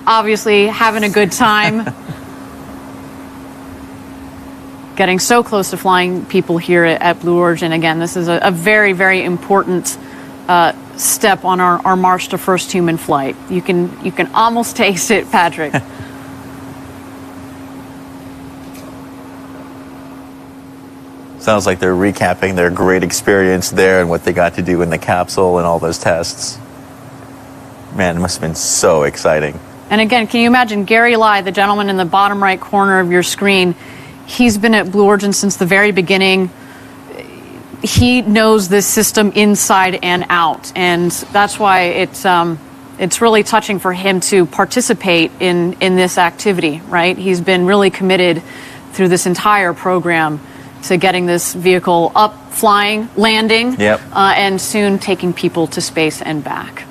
Obviously having a good time. Getting so close to flying people here at Blue Origin. Again, this is a very, very important step on our march to first human flight. You can almost taste it, Patrick. Sounds like they're recapping their great experience there and what they got to do in the capsule and all those tests. Man, it must have been so exciting. And again, can you imagine Gary Lai, the gentleman in the bottom right corner of your screen? He's been at Blue Origin since the very beginning. He knows this system inside and out, and that's why it's really touching for him to participate in this activity, right? He's been really committed through this entire program to getting this vehicle up, flying, landing, yep. And soon taking people to space and back.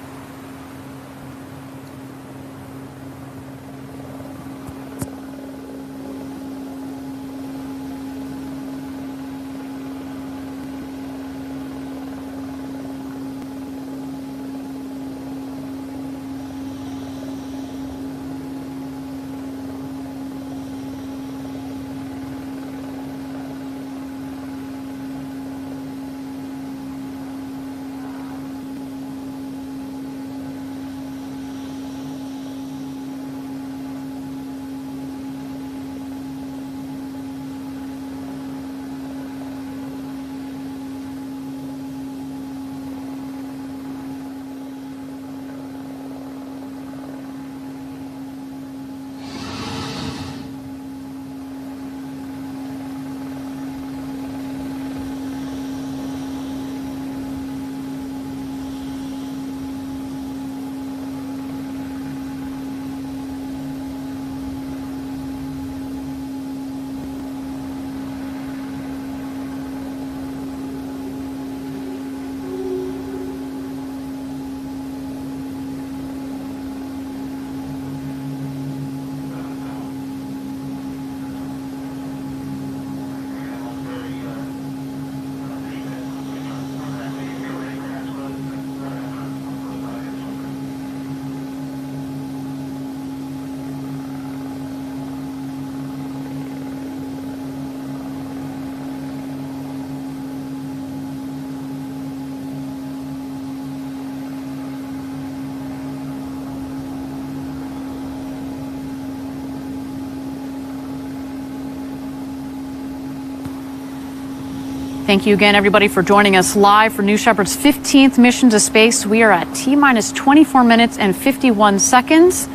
Thank you again, everybody, for joining us live for New Shepard's 15th mission to space. We are at T-minus 24 minutes and 51 seconds.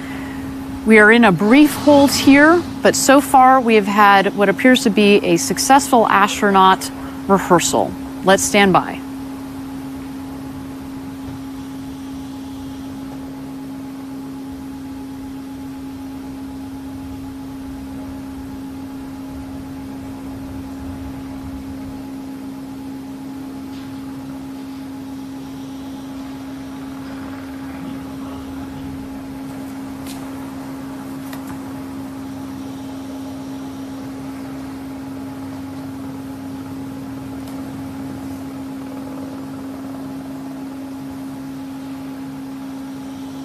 We are in a brief hold here, but so far we have had what appears to be a successful astronaut rehearsal. Let's stand by.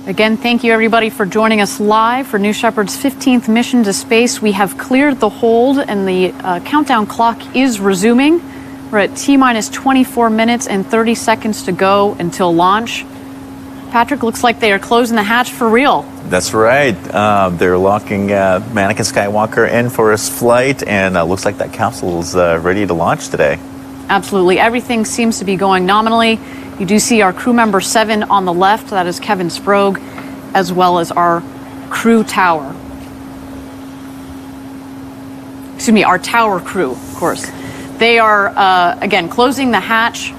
Again, thank you everybody for joining us live for New Shepard's 15th mission to space. We have cleared the hold and the countdown clock is resuming. We're at T-minus 24 minutes and 30 seconds to go until launch. Patrick, looks like they are closing the hatch for real. That's right. They're locking Anakin Skywalker in for his flight, and looks like that capsule is ready to launch today. Absolutely. Everything seems to be going nominally. You do see our crew member 7 on the left. That is Kevin Sprague, as well as our crew tower. Excuse me, our tower crew, of course. They are, again, closing the hatch.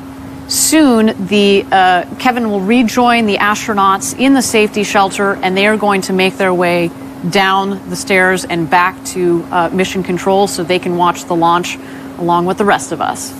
Soon, Kevin will rejoin the astronauts in the safety shelter, and they are going to make their way down the stairs and back to mission control so they can watch the launch along with the rest of us.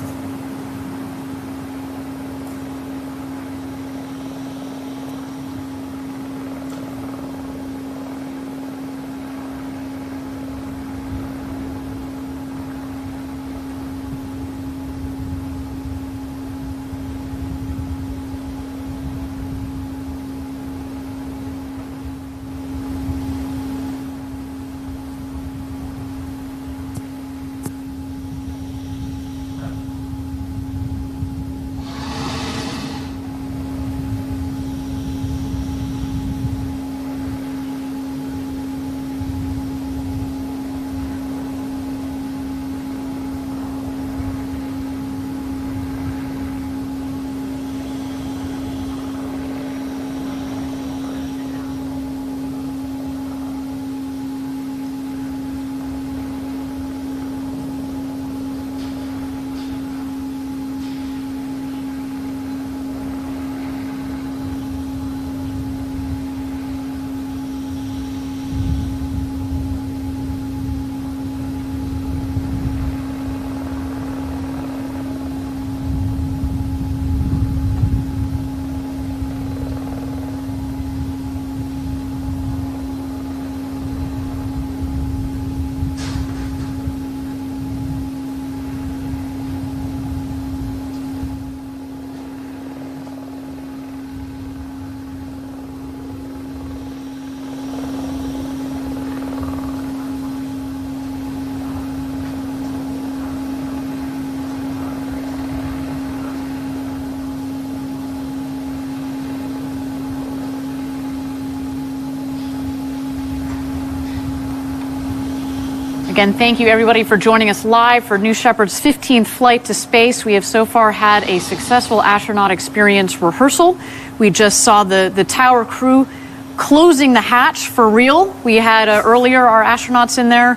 Again, thank you everybody for joining us live for New Shepard's 15th flight to space. We have so far had a successful astronaut experience rehearsal. We just saw the tower crew closing the hatch for real. We had earlier our astronauts in there,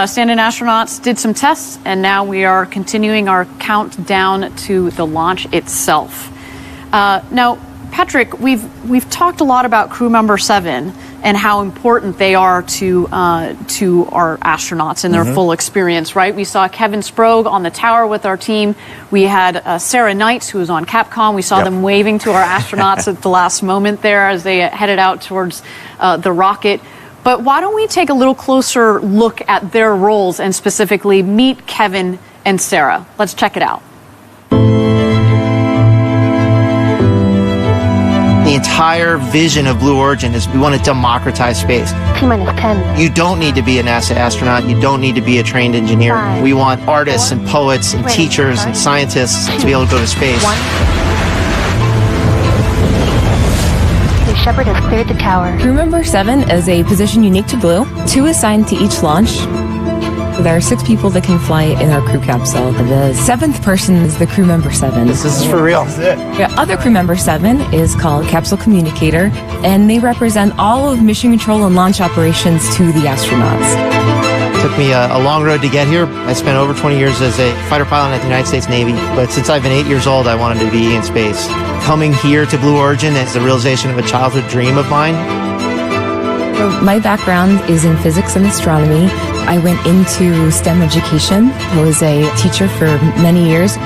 stand-in astronauts, did some tests, and now we are continuing our countdown to the launch itself. Now, Patrick, we've talked a lot about crew member 7 and how important they are to our astronauts and their full experience, right? We saw Kevin Sprague on the tower with our team. We had Sarah Knights, who was on CAPCOM. We saw them waving to our astronauts at the last moment there as they headed out towards the rocket. But why don't we take a little closer look at their roles and specifically meet Kevin and Sarah? Let's check it out. The entire vision of Blue Origin is we want to democratize space. T-minus 10. You don't need to be a NASA astronaut. You don't need to be a trained engineer. 5, we want artists and poets and teachers and scientists to be able to go to space. 1. New Shepard has cleared the tower. Crew member 7 is a position unique to Blue. 2 assigned to each launch. There are 6 people that can fly in our crew capsule. The 7th person is the crew member 7. This is for real. The other crew member 7 is called Capsule Communicator, and they represent all of mission control and launch operations to the astronauts. It took me a long road to get here. I spent over 20 years as a fighter pilot at the United States Navy, but since I've been 8 years old, I wanted to be in space. Coming here to Blue Origin is the realization of a childhood dream of mine. My background is in physics and astronomy. I went into STEM education. I was a teacher for many years.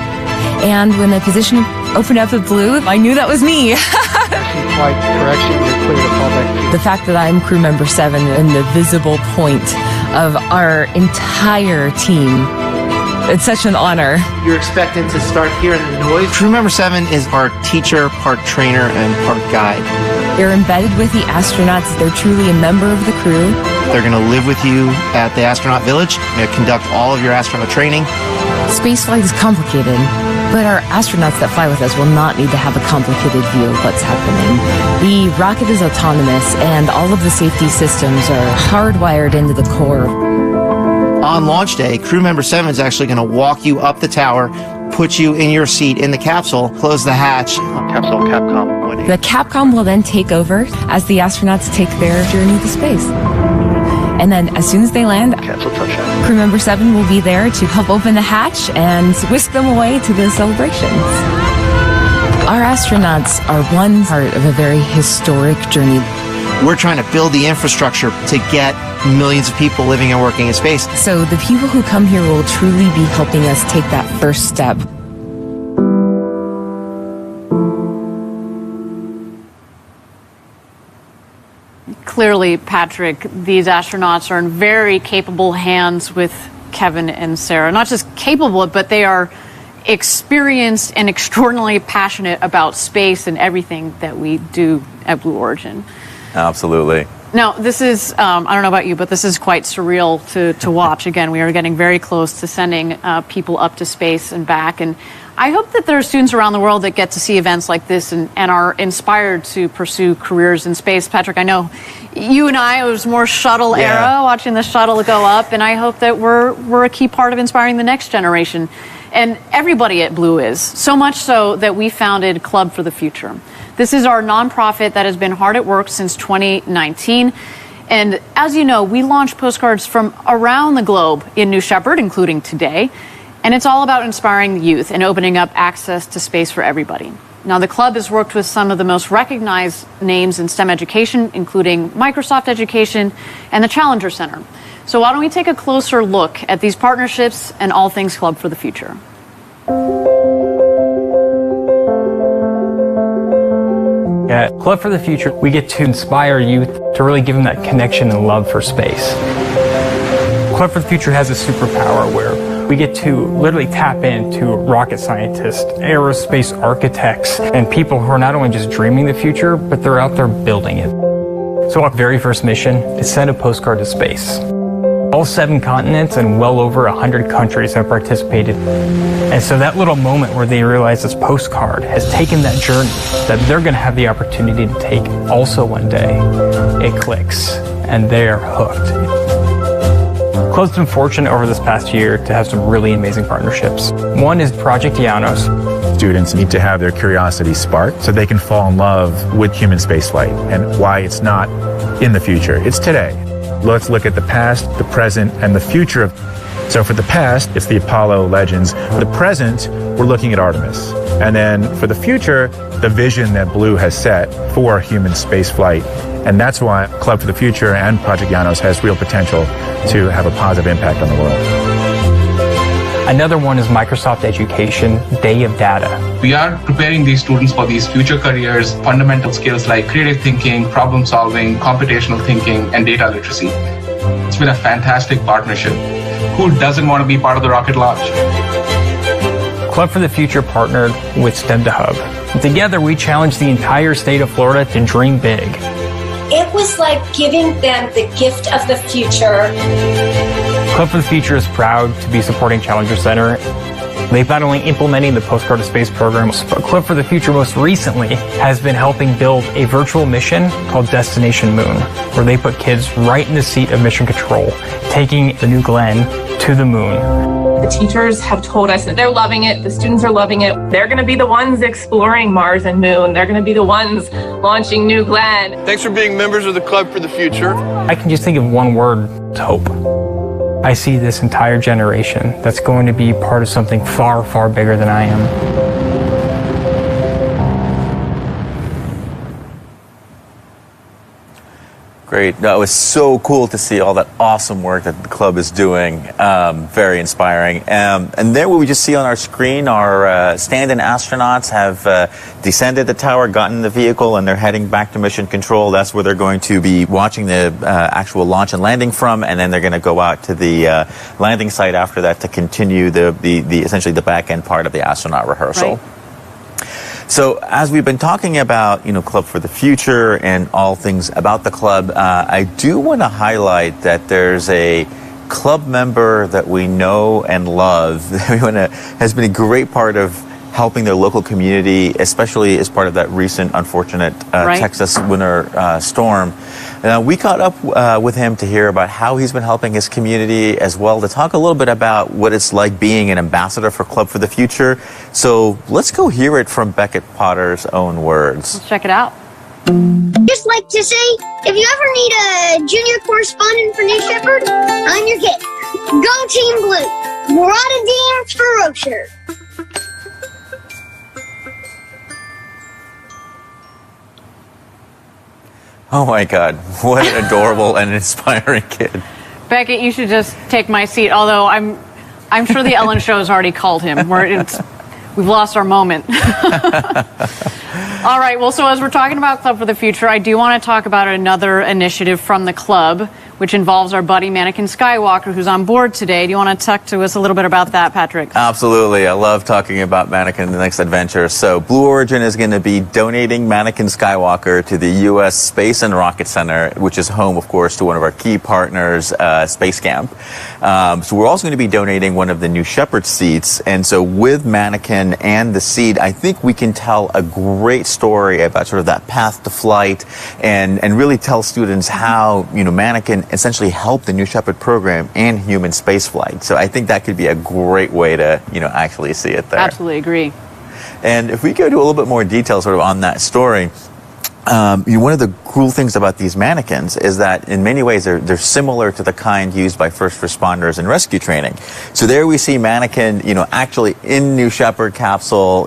And when the position opened up at Blue, I knew that was me. The fact that I'm crew member 7 and the visible point of our entire team, it's such an honor. You're expected to start hearing the noise. Crew member 7 is part teacher, part trainer, and part guide. They're embedded with the astronauts. They're truly a member of the crew. They're going to live with you at the astronaut village. They're going to conduct all of your astronaut training. Spaceflight is complicated, but our astronauts that fly with us will not need to have a complicated view of what's happening. The rocket is autonomous, and all of the safety systems are hardwired into the core. On launch day, crew member 7 is actually going to walk you up the tower, put you in your seat in the capsule, close the hatch. Capsule CAPCOM. The CAPCOM will then take over as the astronauts take their journey to space. And then as soon as they land, crew member 7 will be there to help open the hatch and whisk them away to the celebrations. Our astronauts are one part of a very historic journey. We're trying to build the infrastructure to get millions of people living and working in space. So the people who come here will truly be helping us take that first step. Clearly, Patrick, these astronauts are in very capable hands with Kevin and Sarah. Not just capable, but they are experienced and extraordinarily passionate about space and everything that we do at Blue Origin. Absolutely. Now, this is, I don't know about you, but this is quite surreal to watch. Again, we are getting very close to sending people up to space and back. And I hope that there are students around the world that get to see events like this and are inspired to pursue careers in space. Patrick, I know you and I, it was more shuttle era, watching the shuttle go up. And I hope that we're a key part of inspiring the next generation. And everybody at Blue is. So much so that we founded Club for the Future. This is our nonprofit that has been hard at work since 2019. And as you know, we launch postcards from around the globe in New Shepard, including today. And it's all about inspiring the youth and opening up access to space for everybody. Now, the club has worked with some of the most recognized names in STEM education, including Microsoft Education and the Challenger Center. So why don't we take a closer look at these partnerships and all things Club for the Future. At Club for the Future, we get to inspire youth to really give them that connection and love for space. Club for the Future has a superpower where we get to literally tap into rocket scientists, aerospace architects, and people who are not only just dreaming the future, but they're out there building it. So our very first mission is send a postcard to space. All 7 continents and well over 100 countries have participated. And so that little moment where they realize this postcard has taken that journey that they're going to have the opportunity to take also one day, it clicks and they're hooked. Club's been fortunate over this past year to have some really amazing partnerships. One is Project Llanos. Students need to have their curiosity sparked so they can fall in love with human spaceflight and why it's not in the future, it's today. Let's look at the past, the present, and the future of. So for the past, it's the Apollo legends. For the present, we're looking at Artemis. And then for the future, the vision that Blue has set for human spaceflight. And that's why Club for the Future and Project Llanos has real potential to have a positive impact on the world. Another one is Microsoft Education Day of Data. We are preparing these students for these future careers, fundamental skills like creative thinking, problem solving, computational thinking, and data literacy. It's been a fantastic partnership. Who doesn't want to be part of the rocket launch? Club for the Future partnered with STEM to Hub. Together, we challenged the entire state of Florida to dream big. It was like giving them the gift of the future. Club for the Future is proud to be supporting Challenger Center. They've not only implementing the Postcard to Space program, but Club for the Future most recently has been helping build a virtual mission called Destination Moon, where they put kids right in the seat of mission control, taking the New Glenn to the moon. The teachers have told us that they're loving it. The students are loving it. They're going to be the ones exploring Mars and Moon. They're going to be the ones launching New Glenn. Thanks for being members of the Club for the Future. I can just think of one word, hope. I see this entire generation that's going to be part of something far, far bigger than I am. Great. That was so cool to see all that awesome work that the club is doing. Very inspiring. And there, what we just see on our screen, our stand-in astronauts have descended the tower, gotten in the vehicle, and they're heading back to mission control. That's where they're going to be watching the actual launch and landing from, and then they're going to go out to the landing site after that to continue the essentially the back-end part of the astronaut rehearsal. Right. So as we've been talking about, Club for the Future and all things about the club, I do want to highlight that there's a club member that we know and love that has been a great part of helping their local community, especially as part of that recent unfortunate Texas winter storm. We caught up with him to hear about how he's been helping his community as well, to talk a little bit about what it's like being an ambassador for Club for the Future. So let's go hear it from Beckett Potter's own words. Let's check it out. Just like to say, if you ever need a junior correspondent for New Shepard, I'm your kid. Go Team Blue. Murata Dean for Rocher. Oh my God, what an adorable and inspiring kid. Beckett, you should just take my seat, although I'm sure the Ellen Show has already called him. We've lost our moment. All right, well, so as we're talking about Club for the Future, I do want to talk about another initiative from the club, which involves our buddy Mannequin Skywalker, who's on board today. Do you want to talk to us a little bit about that, Patrick? Absolutely. I love talking about Mannequin, the next adventure. So Blue Origin is going to be donating Mannequin Skywalker to the U.S. Space and Rocket Center, which is home, of course, to one of our key partners, Space Camp. So we're also going to be donating one of the New Shepard seats. And so with Mannequin and the seat, I think we can tell a great story about sort of that path to flight and really tell students how, Mannequin essentially helped the New Shepard program and human spaceflight. So I think that could be a great way to, actually see it there. Absolutely agree. And if we go to a little bit more detail sort of on that story, one of the cool things about these mannequins is that in many ways they're similar to the kind used by first responders in rescue training. So there we see Mannequin, actually in New Shepard capsule,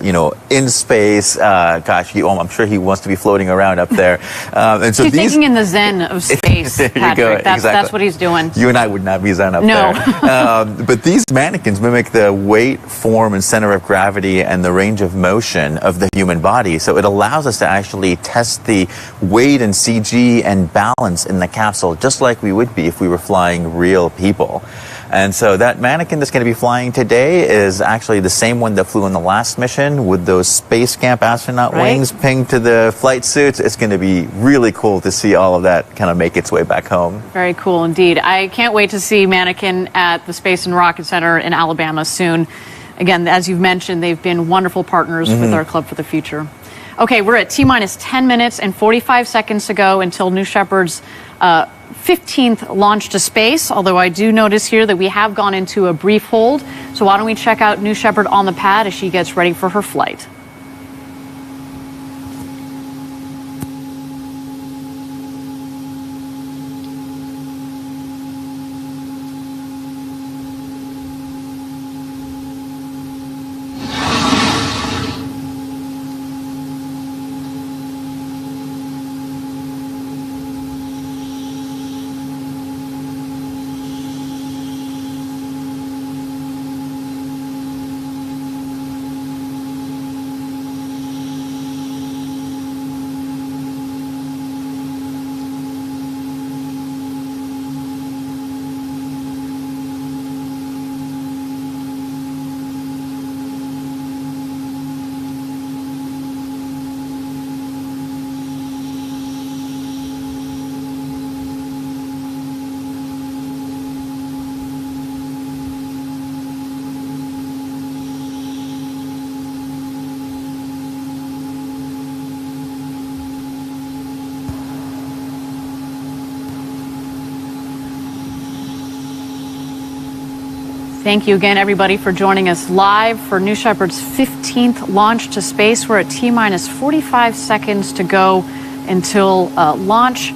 in space. Gosh, I'm sure he wants to be floating around up there. And so he's taking in the zen of space, there you Patrick. go. That's Exactly. what he's doing. You and I would not be zen up No. there. But these mannequins mimic the weight, form, and center of gravity and the range of motion of the human body. So it allows us to actually test the weight and CG and balance in the capsule, just like we would be if we were flying real people. And so that mannequin that's going to be flying today is actually the same one that flew on the last mission with those Space Camp astronaut wings pinned to the flight suits. It's going to be really cool to see all of that kind of make its way back home. Very cool indeed. I can't wait to see Mannequin at the Space and Rocket Center in Alabama soon. Again, as you've mentioned, they've been wonderful partners with our Club for the Future. Okay, we're at T-minus 10 minutes and 45 seconds to go until New Shepard's 15th launch to space, although I do notice here that we have gone into a brief hold. So why don't we check out New Shepard on the pad as she gets ready for her flight. Thank you again, everybody, for joining us live for New Shepard's 15th launch to space. We're at T-minus 45 seconds to go until launch.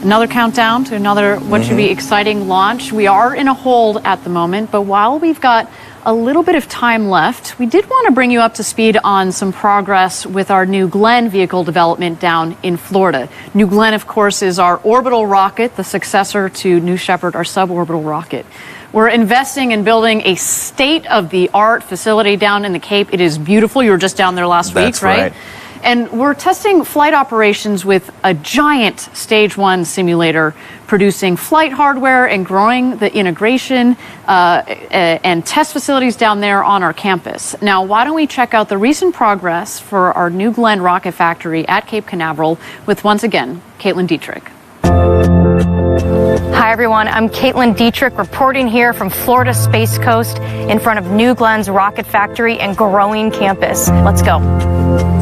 Another countdown to another what should be exciting launch. We are in a hold at the moment, but while we've got a little bit of time left, we did want to bring you up to speed on some progress with our New Glenn vehicle development down in Florida. New Glenn, of course, is our orbital rocket, the successor to New Shepard, our suborbital rocket. We're investing in building a state-of-the-art facility down in the Cape. It is beautiful. You were just down there last week, right? And we're testing flight operations with a giant Stage 1 simulator, producing flight hardware and growing the integration and test facilities down there on our campus. Now, why don't we check out the recent progress for our New Glenn rocket factory at Cape Canaveral with, once again, Caitlin Dietrich. Hi everyone, I'm Caitlin Dietrich reporting here from Florida Space Coast in front of New Glenn's rocket factory and growing campus. Let's go.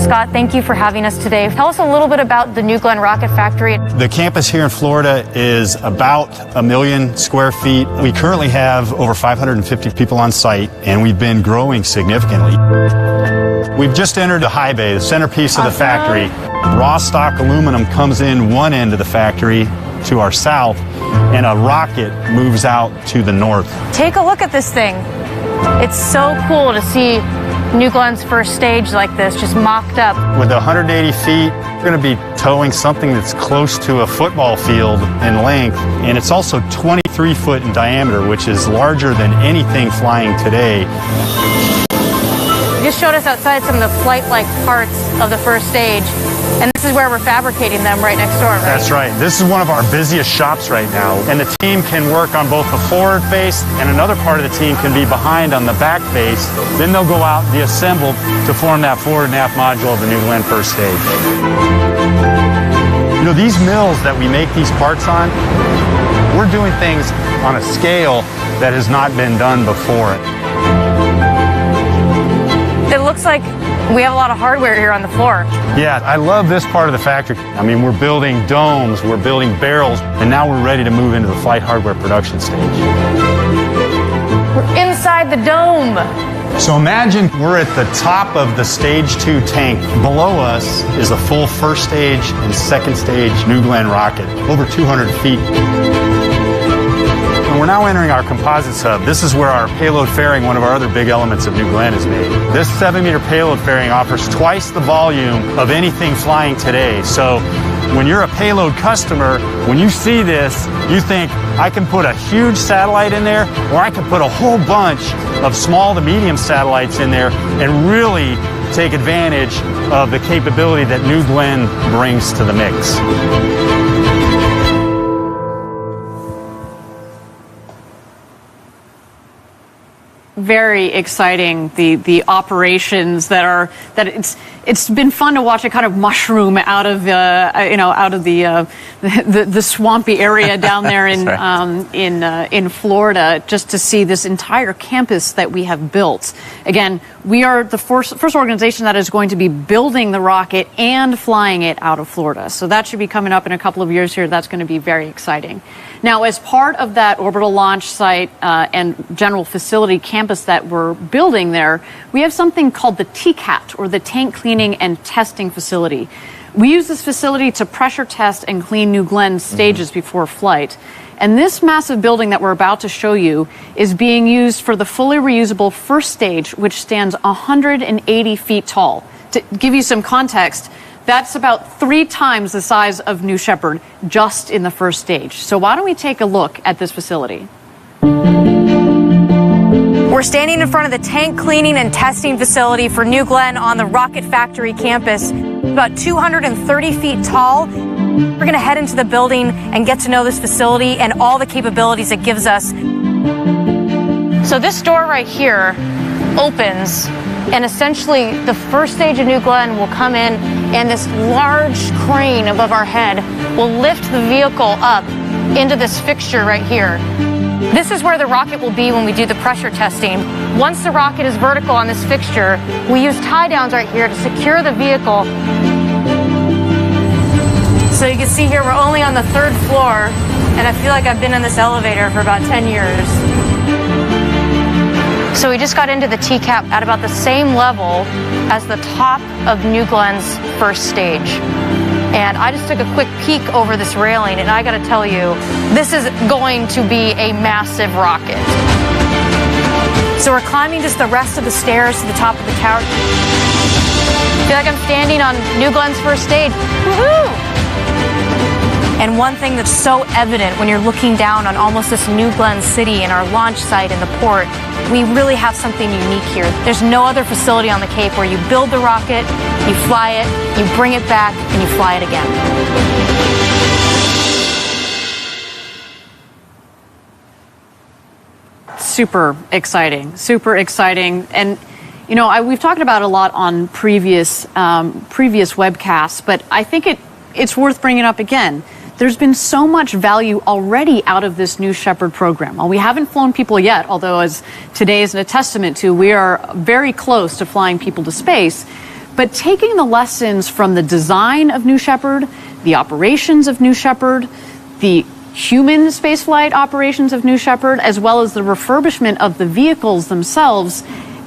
Scott, thank you for having us today. Tell us a little bit about the New Glenn rocket factory. The campus here in Florida is about 1 million square feet. We currently have over 550 people on site, and we've been growing significantly. We've just entered the high bay, the centerpiece of the factory. Raw stock aluminum comes in one end of the factory to our south, and a rocket moves out to the north. Take a look at this thing. It's so cool to see New Glenn's first stage like this, just mocked up. With 180 feet, we're going to be towing something that's close to a football field in length, and it's also 23 foot in diameter, which is larger than anything flying today. You just showed us outside some of the flight-like parts of the first stage, and this is where we're fabricating them right next door, right? That's right. This is one of our busiest shops right now, and the team can work on both the forward face, and another part of the team can be behind on the back face. Then they'll go out and be assembled to form that forward and aft module of the New Glenn first stage. You know, these mills that we make these parts on, we're doing things on a scale that has not been done before. It looks like we have a lot of hardware here on the floor. Yeah, I love this part of the factory. I mean, we're building domes, we're building barrels, and now we're ready to move into the flight hardware production stage. We're inside the dome. So imagine we're at the top of the Stage 2 tank. Below us is a full first stage and second stage New Glenn rocket, over 200 feet. And we're now entering our composites hub. This is where our payload fairing, one of our other big elements of New Glenn, is made. This 7-meter payload fairing offers twice the volume of anything flying today. So when you're a payload customer, when you see this, you think, I can put a huge satellite in there, or I can put a whole bunch of small to medium satellites in there and really take advantage of the capability that New Glenn brings to the mix. Very exciting, the operations that it's been fun to watch it kind of mushroom out of the swampy area down there in Florida, just to see this entire campus that we have built. Again, we are the first organization that is going to be building the rocket and flying it out of Florida. So that should be coming up in a couple of years here. That's going to be very exciting. Now, as part of that orbital launch site and general facility campus that we're building there, we have something called the TCAT, or the Tank Cleaning and Testing Facility. We use this facility to pressure test and clean New Glenn stages before flight. And this massive building that we're about to show you is being used for the fully reusable first stage, which stands 180 feet tall. To give you some context, that's about 3 times the size of New Shepard just in the first stage. So why don't we take a look at this facility? We're standing in front of the tank cleaning and testing facility for New Glenn on the Rocket Factory campus. About 230 feet tall. We're going to head into the building and get to know this facility and all the capabilities it gives us. So this door right here opens, and essentially the first stage of New Glenn will come in, and this large crane above our head will lift the vehicle up into this fixture right here. This is where the rocket will be when we do the pressure testing. Once the rocket is vertical on this fixture, we use tie downs right here to secure the vehicle. So you can see here we're only on the 3rd floor, and I feel like I've been in this elevator for about 10 years. So we just got into the TCAP at about the same level as the top of New Glenn's first stage. And I just took a quick peek over this railing, and I got to tell you, this is going to be a massive rocket. So we're climbing just the rest of the stairs to the top of the tower. I feel like I'm standing on New Glenn's first stage. Woohoo! And one thing that's so evident when you're looking down on almost this New Glenn city and our launch site in the port, we really have something unique here. There's no other facility on the Cape where you build the rocket, you fly it, you bring it back, and you fly it again. Super exciting. And, you know, we've talked about it a lot on previous webcasts, but I think it's worth bringing up again. There's been so much value already out of this New Shepard program. Well, we haven't flown people yet, although as today is a testament to, we are very close to flying people to space. But taking the lessons from the design of New Shepard, the operations of New Shepard, the human spaceflight operations of New Shepard, as well as the refurbishment of the vehicles themselves,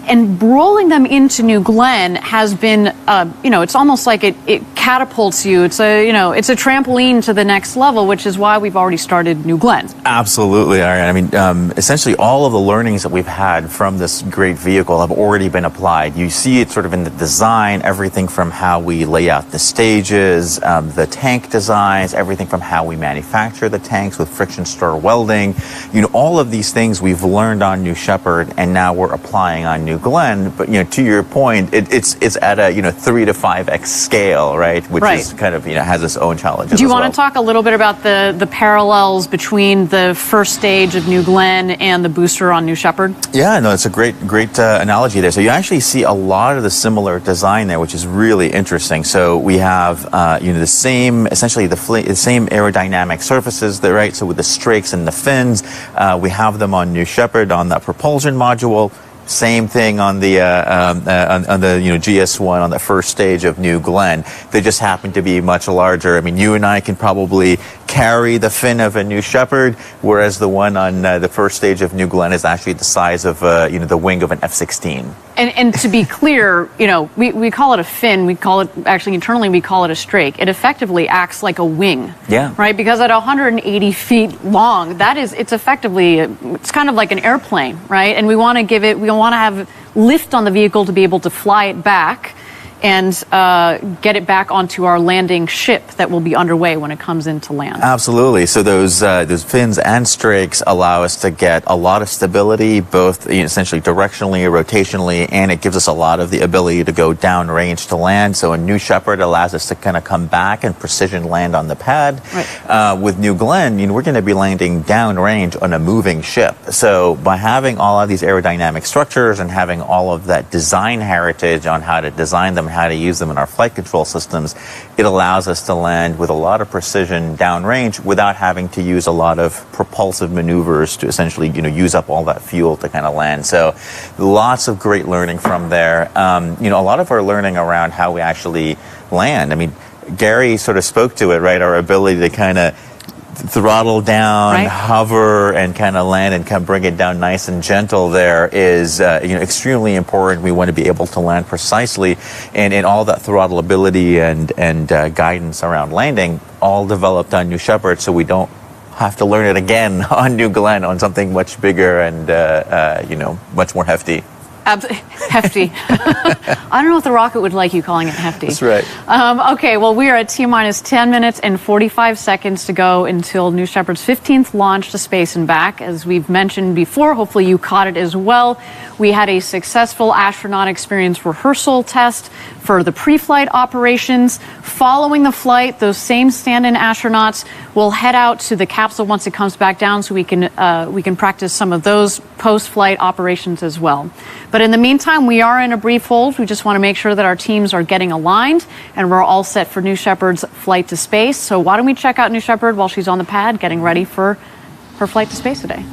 and rolling them into New Glenn has been, you know, it's almost like it catapults you. It's a trampoline to the next level, which is why we've already started New Glenn. Absolutely, Ariane. I mean, essentially all of the learnings that we've had from this great vehicle have already been applied. You see it sort of in the design, everything from how we lay out the stages, the tank designs, everything from how we manufacture the tanks with friction stir welding. You know, all of these things we've learned on New Shepard, and now we're applying on New Glenn. But, you know, to your point, it's at a 3 to 5x scale, right? Which is kind of, has its own challenges. Do you want to talk a little bit about the parallels between the first stage of New Glenn and the booster on New Shepard? Yeah, no, it's a great analogy there. So you actually see a lot of the similar design there, which is really interesting. So we have the same, essentially the same aerodynamic surfaces there, right? So with the strakes and the fins, we have them on New Shepard on that propulsion module. Same thing on the GS1 on the first stage of New Glenn. They just happen to be much larger. I mean, you and I can probably carry the fin of a New Shepard, whereas the one on the first stage of New Glenn is actually the size of the wing of an F-16. And to be clear, we call it a fin. We call it, actually internally, we call it a strake. It effectively acts like a wing. Yeah. Right? Because at 180 feet long, it's effectively, it's kind of like an airplane, right? And we want to have lift on the vehicle to be able to fly it back and get it back onto our landing ship that will be underway when it comes into land. Absolutely. So those fins and strakes allow us to get a lot of stability, both essentially directionally, rotationally, and it gives us a lot of the ability to go downrange to land. So a New Shepard allows us to kind of come back and precision land on the pad. Right. With New Glenn, we're going to be landing downrange on a moving ship. So by having all of these aerodynamic structures and having all of that design heritage on how to design them, how to use them in our flight control systems, it allows us to land with a lot of precision downrange without having to use a lot of propulsive maneuvers to essentially, use up all that fuel to kind of land. So lots of great learning from there. A lot of our learning around how we actually land. I mean, Gary sort of spoke to it, right? Our ability to kind of throttle down, right, hover, and kind of land and kind of bring it down nice and gentle there is extremely important. We want to be able to land precisely, and all that throttle ability and guidance around landing all developed on New Shepard, so we don't have to learn it again on New Glenn on something much bigger and much more hefty. Hefty. I don't know if the rocket would like you calling it hefty. That's right. Okay, well, we are at T-minus 10 minutes and 45 seconds to go until New Shepard's 15th launch to space and back. As we've mentioned before, hopefully you caught it as well, we had a successful astronaut experience rehearsal test for the pre-flight operations. Following the flight, those same stand-in astronauts will head out to the capsule once it comes back down, so we can practice some of those post-flight operations as well. But in the meantime, we are in a brief hold. We just want to make sure that our teams are getting aligned and we're all set for New Shepard's flight to space. So why don't we check out New Shepard while she's on the pad getting ready for her flight to space today.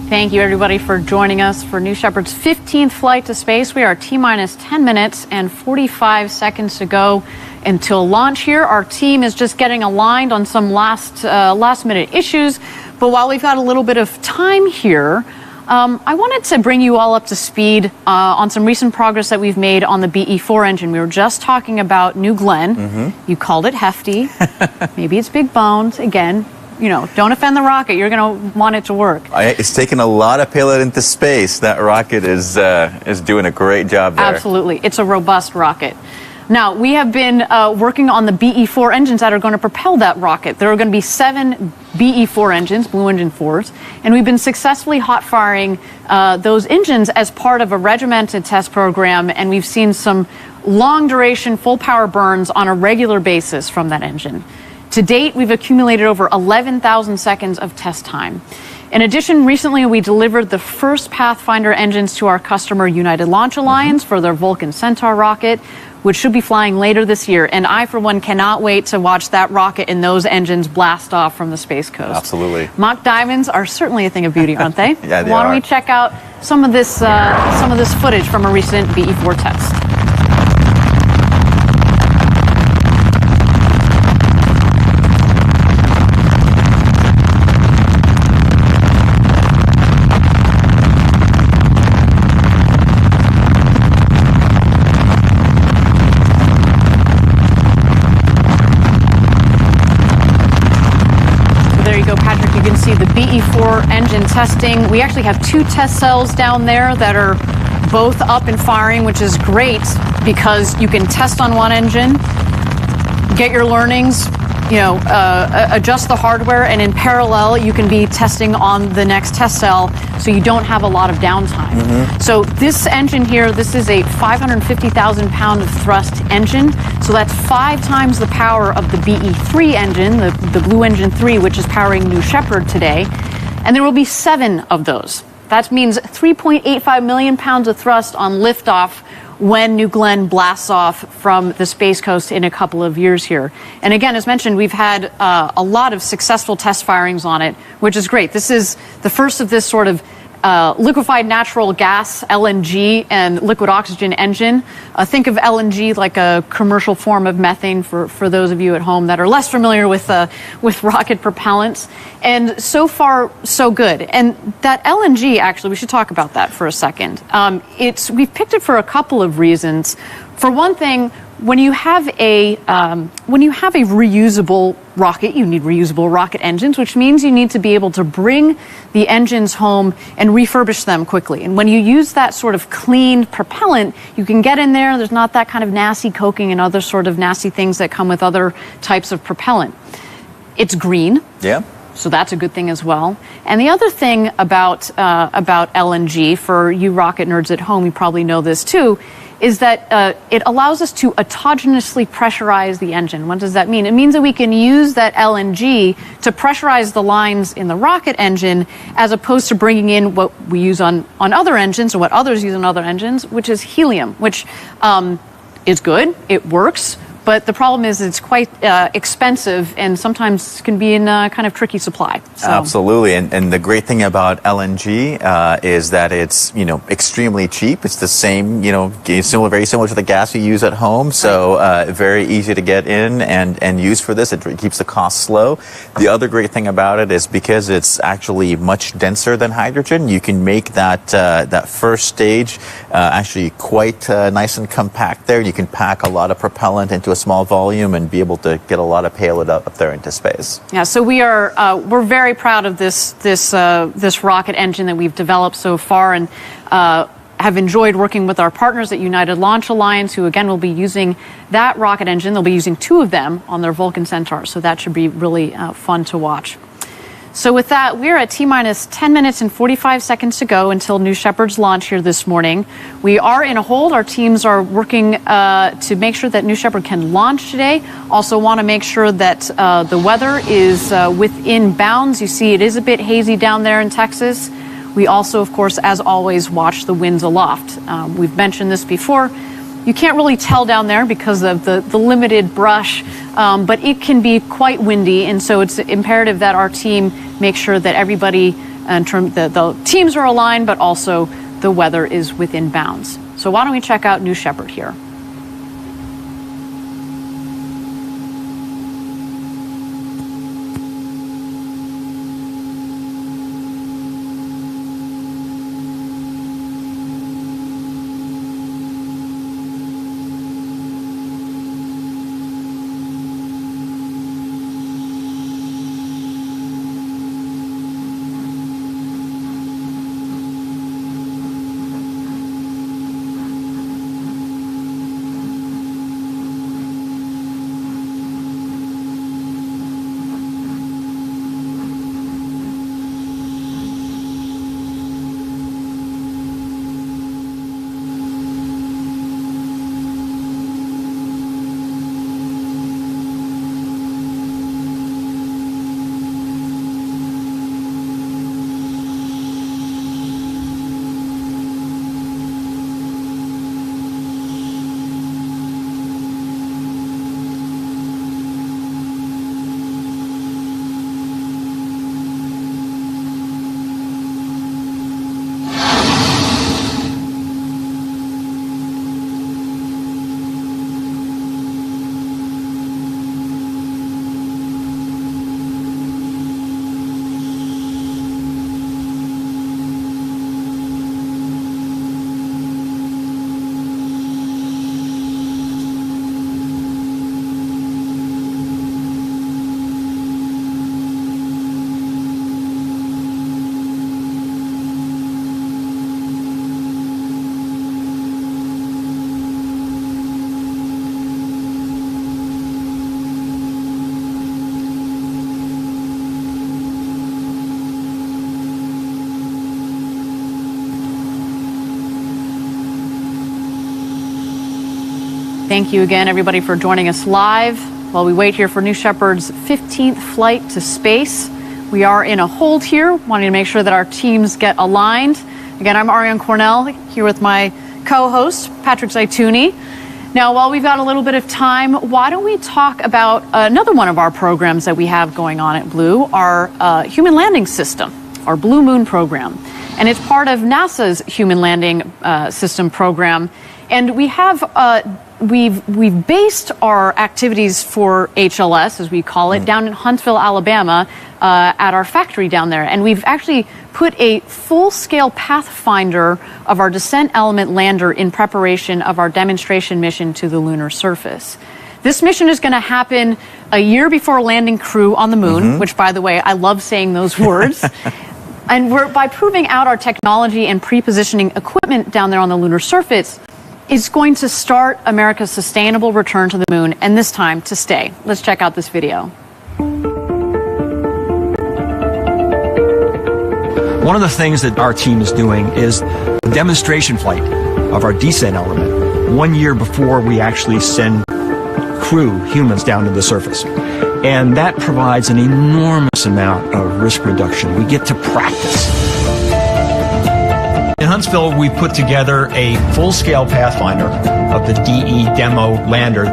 Thank you, everybody, for joining us for New Shepard's 15th flight to space. We are T-minus 10 minutes and 45 seconds to go until launch here. Our team is just getting aligned on some last-minute issues. But while we've got a little bit of time here, I wanted to bring you all up to speed on some recent progress that we've made on the BE-4 engine. We were just talking about New Glenn. You called it hefty. Maybe it's big boned. Again, you know, don't offend the rocket. You're going to want it to work. It's taken a lot of payload into space. That rocket is doing a great job there. Absolutely. It's a robust rocket. Now, we have been working on the BE-4 engines that are going to propel that rocket. There are going to be 7 BE-4 engines, Blue Engine 4s, and we've been successfully hot-firing those engines as part of a regimented test program, and we've seen some long-duration, full-power burns on a regular basis from that engine. To date, we've accumulated over 11,000 seconds of test time. In addition, recently we delivered the first Pathfinder engines to our customer United Launch Alliance for their Vulcan Centaur rocket, which should be flying later this year. And I, for one, cannot wait to watch that rocket and those engines blast off from the Space Coast. Absolutely. Mock diamonds are certainly a thing of beauty, aren't they? Yeah, they Why don't are. we check out some of this footage from a recent BE-4 test? The BE-4 engine testing. We actually have 2 test cells down there that are both up and firing, which is great because you can test on one engine, get your learnings, adjust the hardware, and in parallel you can be testing on the next test cell so you don't have a lot of downtime. So this engine here, this is a 550,000 pound of thrust engine, so that's 5 times the power of the BE-3 engine, the Blue Engine 3, which is powering New Shepard today, and there will be 7 of those. That means 3.85 million pounds of thrust on liftoff when New Glenn blasts off from the Space Coast in a couple of years here. And again, as mentioned, we've had a lot of successful test firings on it, which is great. This is the first of this sort of liquefied natural gas, LNG, and liquid oxygen engine. Think of LNG like a commercial form of methane for those of you at home that are less familiar with rocket propellants. And so far, so good. And that LNG, actually, we should talk about that for a second. We've picked it for a couple of reasons. For one thing, when you have a reusable rocket, you need reusable rocket engines, which means you need to be able to bring the engines home and refurbish them quickly. And when you use that sort of clean propellant, you can get in there. There's not that kind of nasty coking and other sort of nasty things that come with other types of propellant. It's green. Yeah. So that's a good thing as well. And the other thing about LNG, for you rocket nerds at home, you probably know this too, is that it allows us to autogenously pressurize the engine. What does that mean? It means that we can use that LNG to pressurize the lines in the rocket engine as opposed to bringing in what we use on other engines or what others use on other engines, which is helium, which is good, it works, but the problem is it's quite expensive and sometimes can be in a kind of tricky supply. So. Absolutely, and the great thing about LNG is that it's extremely cheap. It's the same very similar to the gas you use at home. So very easy to get in and use for this. It keeps the costs low. The other great thing about it is because it's actually much denser than hydrogen, you can make that first stage actually quite nice and compact. There, you can pack a lot of propellant into a small volume and be able to get a lot of payload up there into space. Yeah, so we're very proud of this rocket engine that we've developed so far, and have enjoyed working with our partners at United Launch Alliance, who again will be using that rocket engine. They'll be using 2 of them on their Vulcan Centaur, so that should be really fun to watch. So with that, we're at T-minus 10 minutes and 45 seconds to go until New Shepard's launch here this morning. We are in a hold. Our teams are working to make sure that New Shepard can launch today. Also want to make sure that the weather is within bounds. You see it is a bit hazy down there in Texas. We also, of course, as always, watch the winds aloft. We've mentioned this before. You can't really tell down there because of the limited brush, but it can be quite windy, and so it's imperative that our team make sure that everybody in terms the teams are aligned, but also the weather is within bounds. So why don't we check out New Shepard here? Thank you again, everybody, for joining us live while we wait here for New Shepard's 15th flight to space. We are in a hold here, wanting to make sure that our teams get aligned. Again, I'm Ariane Cornell, here with my co-host, Patrick Zaituni. Now, while we've got a little bit of time, why don't we talk about another one of our programs that we have going on at Blue, our Human Landing System, our Blue Moon program. And it's part of NASA's Human Landing System program. And we have we've based our activities for HLS, as we call it, down in Huntsville, Alabama, at our factory down there. And we've actually put a full-scale pathfinder of our descent element lander in preparation of our demonstration mission to the lunar surface. This mission is going to happen a year before landing crew on the moon, which, by the way, I love saying those words. And by proving out our technology and pre-positioning equipment down there on the lunar surface, is going to start America's sustainable return to the moon, and this time to stay. Let's check out this video. One of the things that our team is doing is the demonstration flight of our descent element 1 year before we actually send crew, humans, down to the surface. And that provides an enormous amount of risk reduction. We get to practice. In Huntsville, we put together a full-scale pathfinder of the DE demo lander.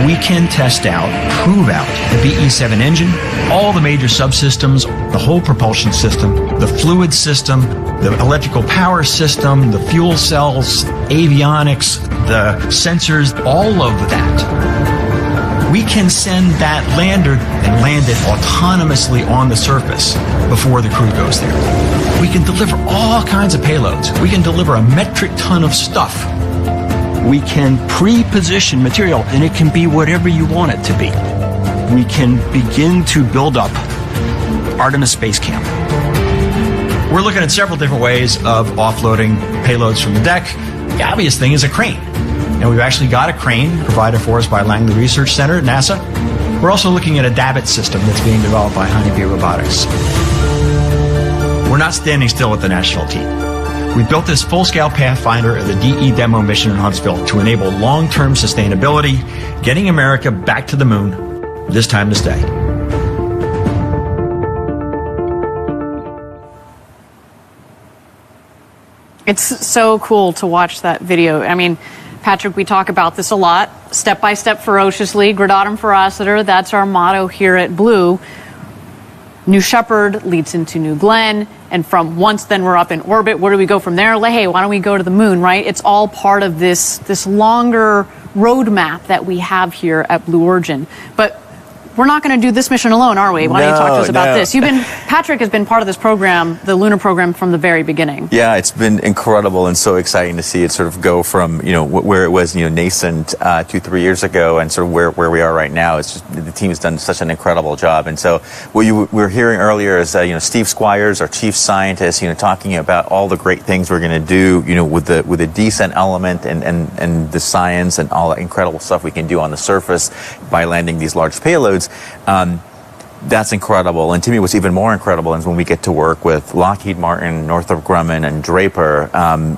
We can test out, prove out the BE-7 engine, all the major subsystems, the whole propulsion system, the fluid system, the electrical power system, the fuel cells, avionics, the sensors, all of that. We can send that lander and land it autonomously on the surface before the crew goes there. We can deliver all kinds of payloads. We can deliver a metric ton of stuff. We can pre-position material, and it can be whatever you want it to be. We can begin to build up Artemis Space Camp. We're looking at several different ways of offloading payloads from the deck. The obvious thing is a crane. And we've actually got a crane provided for us by Langley Research Center at NASA. We're also looking at a Dabbit system that's being developed by Honeybee Robotics. We're not standing still at the national team. We built this full-scale pathfinder of the DE demo mission in Huntsville to enable long-term sustainability, getting America back to the moon, this time to stay. It's so cool to watch that video. I mean, Patrick, we talk about this a lot. Step by step, ferociously, gradatum ferociter. That's our motto here at Blue. New Shepard leads into New Glenn, and from once then we're up in orbit, where do we go from there? Like, hey, why don't we go to the moon, right? It's all part of this longer roadmap that we have here at Blue Origin. But we're not going to do this mission alone, are we? Why don't you talk to us about this? Patrick has been part of this program, the lunar program, from the very beginning. Yeah, it's been incredible and so exciting to see it sort of go from, where it was, nascent 2-3 years ago and sort of where we are right now. It's just, the team has done such an incredible job. And so what you were hearing earlier is, Steve Squires, our chief scientist, talking about all the great things we're going to do, with the descent element and the science and all the incredible stuff we can do on the surface by landing these large payloads. That's incredible. And to me, what's even more incredible is when we get to work with Lockheed Martin, Northrop Grumman, and Draper.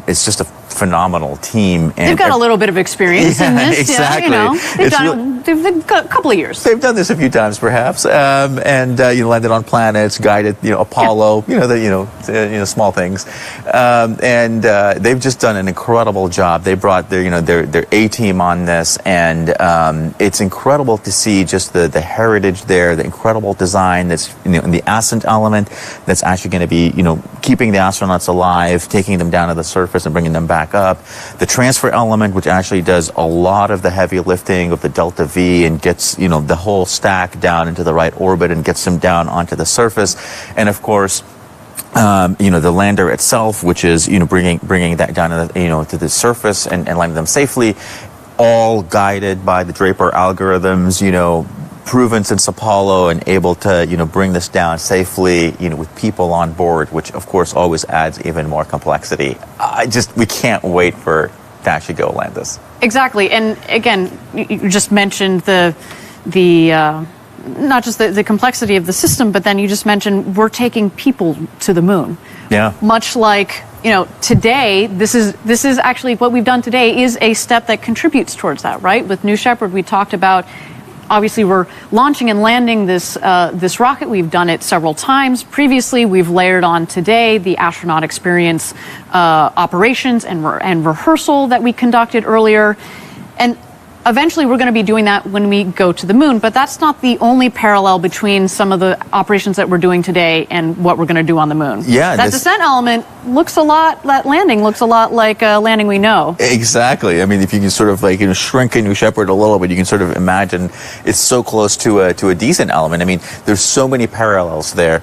It's just a phenomenal team. And they've got a little bit of experience in this. Exactly. Yeah, they've got a couple of years. They've done this a few times, perhaps, and landed on planets, guided, Apollo, small things, and they've just done an incredible job. They brought their A team on this, and it's incredible to see just the heritage there, the incredible design that's in the ascent element that's actually going to be keeping the astronauts alive, taking them down to the surface and bringing them back up. The transfer element, which actually does a lot of the heavy lifting of the Delta V and gets the whole stack down into the right orbit and gets them down onto the surface. And of course, the lander itself, which is bringing that down to the surface and landing them safely, all guided by the Draper algorithms, proven since Apollo and able to bring this down safely with people on board, which of course always adds even more complexity. We can't wait to actually go land this. Exactly. And again, you just mentioned the not just the complexity of the system, but then you just mentioned we're taking people to the moon. Yeah. Much like today, this is actually what we've done today is a step that contributes towards that, right? With New Shepard, we talked about. Obviously, we're launching and landing this rocket. We've done it several times previously. We've layered on today the astronaut experience operations and rehearsal that we conducted earlier. And eventually, we're going to be doing that when we go to the moon. But that's not the only parallel between some of the operations that we're doing today and what we're going to do on the moon. Yeah, that descent element that landing looks a lot like a landing we know. Exactly. I mean, if you can sort of shrink a New Shepard a little bit, you can sort of imagine it's so close to a descent element. I mean, there's so many parallels there.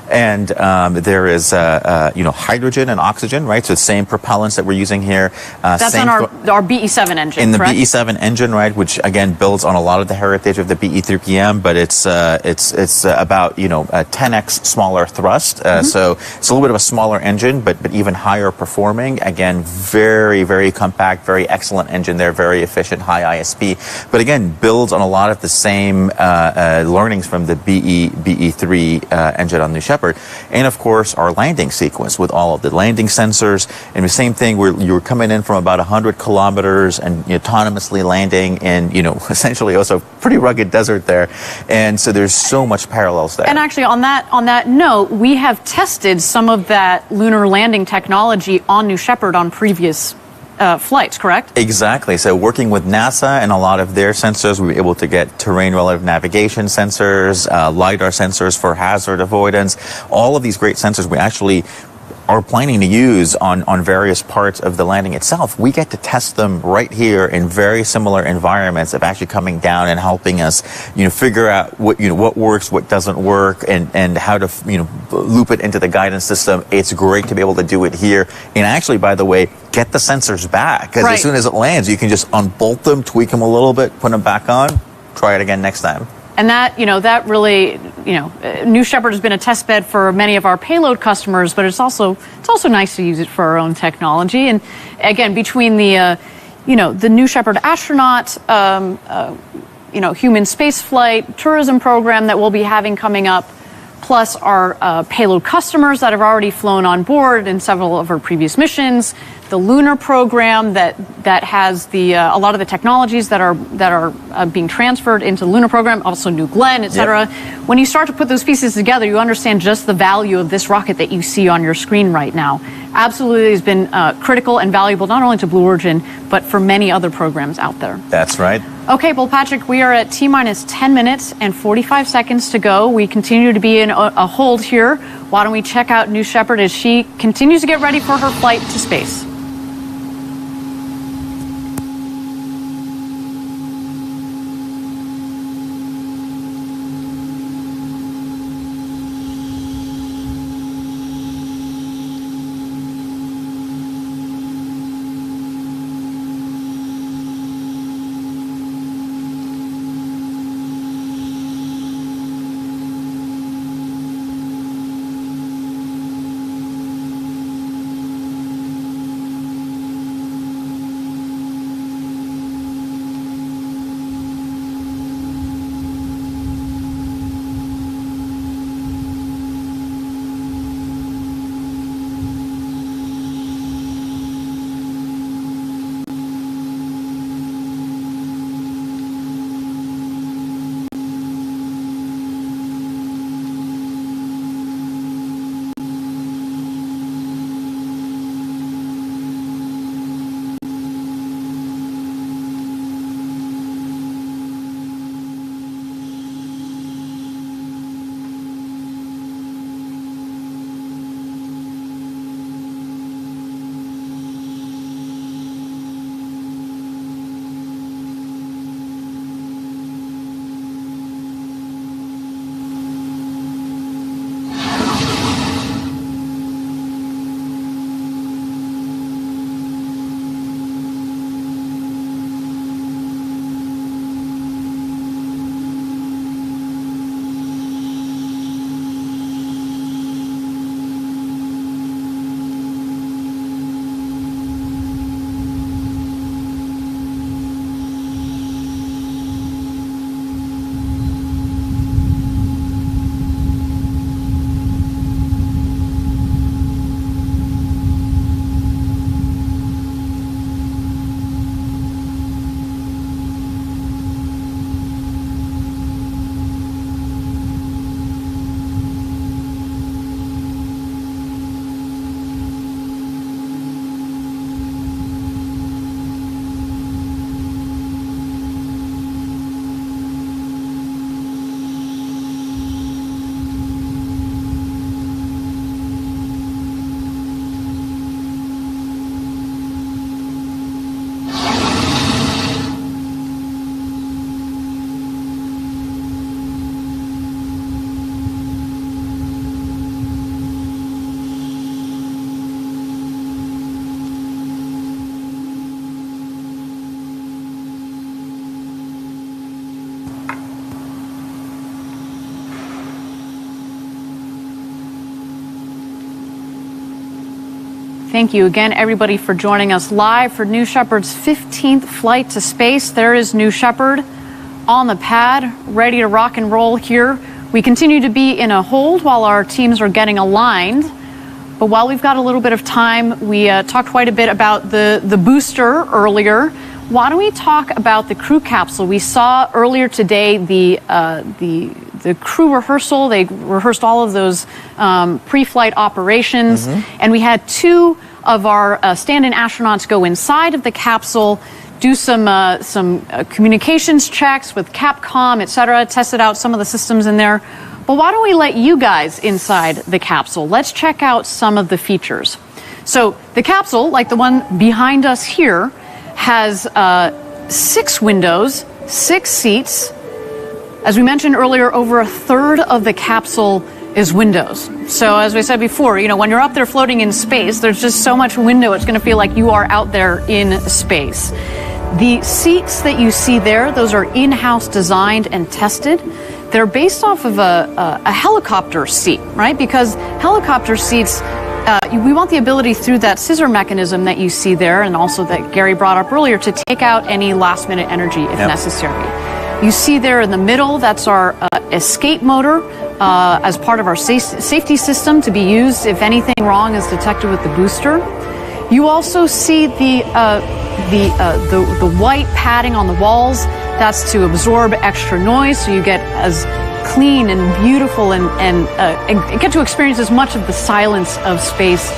And there is, hydrogen and oxygen, right? So the same propellants that we're using here. That's on our BE-7 engine, in the correct? BE-7 engine, right? Which again builds on a lot of the heritage of the BE-3PM, but it's about a 10x smaller thrust. So it's a little bit of a smaller engine, but even higher performing. Again, very, very compact, very excellent engine there, very efficient, high ISP. But again, builds on a lot of the same learnings from the BE-3 engine on New Shepard. And of course, our landing sequence with all of the landing sensors. And the same thing where you were coming in from about 100 kilometers and autonomously landing in, essentially also pretty rugged desert there. And so there's so much parallels there. And actually, on that note, we have tested some of that lunar landing technology on New Shepard on previous flights, correct? Exactly. So working with NASA and a lot of their sensors, we were able to get terrain relative navigation sensors, LiDAR sensors for hazard avoidance, all of these great sensors we actually are planning to use on various parts of the landing itself. We get to test them right here in very similar environments of actually coming down and helping us, figure out what works, what doesn't work, and how to, loop it into the guidance system. It's great to be able to do it here. And actually, by the way, get the sensors back, because as soon as it lands, you can just unbolt them, tweak them a little bit, put them back on, try it again next time. And that, that really, New Shepard has been a test bed for many of our payload customers, but it's also nice to use it for our own technology. And again, between the New Shepard astronaut, human space flight, tourism program that we'll be having coming up, plus our payload customers that have already flown on board in several of our previous missions, the lunar program that has a lot of the technologies that are being transferred into the lunar program, also New Glenn, et cetera. Yep. When you start to put those pieces together, you understand just the value of this rocket that you see on your screen right now. absolutely has been critical and valuable not only to Blue Origin, but for many other programs out there. That's right. Okay, well, Patrick, we are at T-minus 10 minutes and 45 seconds to go. We continue to be in a hold here. Why don't we check out New Shepard as she continues to get ready for her flight to space? Thank you again, everybody, for joining us live for New Shepard's 15th flight to space. There is New Shepard on the pad, ready to rock and roll here. We continue to be in a hold while our teams are getting aligned. But while we've got a little bit of time, we talked quite a bit about the booster earlier. Why don't we talk about the crew capsule? We saw earlier today the crew rehearsal. They rehearsed all of those pre-flight operations, and we had two of our stand-in astronauts go inside of the capsule, do some communications checks with CAPCOM, et cetera, tested out some of the systems in there. But why don't we let you guys inside the capsule? Let's check out some of the features. So the capsule, like the one behind us here, has 6 windows, 6 seats. As we mentioned earlier, over a third of the capsule is windows. So as we said before, you know, when you're up there floating in space, there's just so much window, it's going to feel like you are out there in space. The seats that you see there, those are in-house designed and tested. They're based off of a helicopter seat, right? Because helicopter seats, we want the ability through that scissor mechanism that you see there, and also that Gary brought up earlier, to take out any last-minute energy if necessary. You see there in the middle, that's our escape motor as part of our safety system to be used if anything wrong is detected with the booster. You also see the white padding on the walls. That's to absorb extra noise, so you get as clean and beautiful and get to experience as much of the silence of space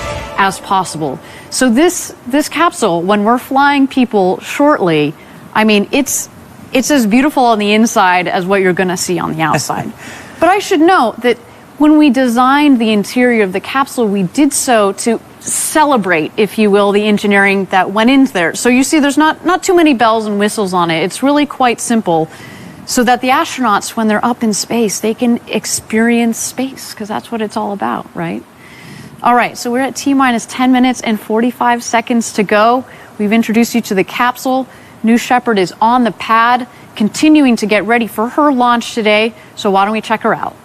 as possible. So this capsule, when we're flying people shortly, I mean, it's as beautiful on the inside as what you're going to see on the outside. But I should note that when we designed the interior of the capsule, we did so to celebrate, if you will, the engineering that went into there. So you see there's not too many bells and whistles on it. It's really quite simple, so that the astronauts, when they're up in space, they can experience space, because that's what it's all about, right? All right, so we're at T-minus 10 minutes and 45 seconds to go. We've introduced you to the capsule. New Shepard is on the pad, continuing to get ready for her launch today. So why don't we check her out?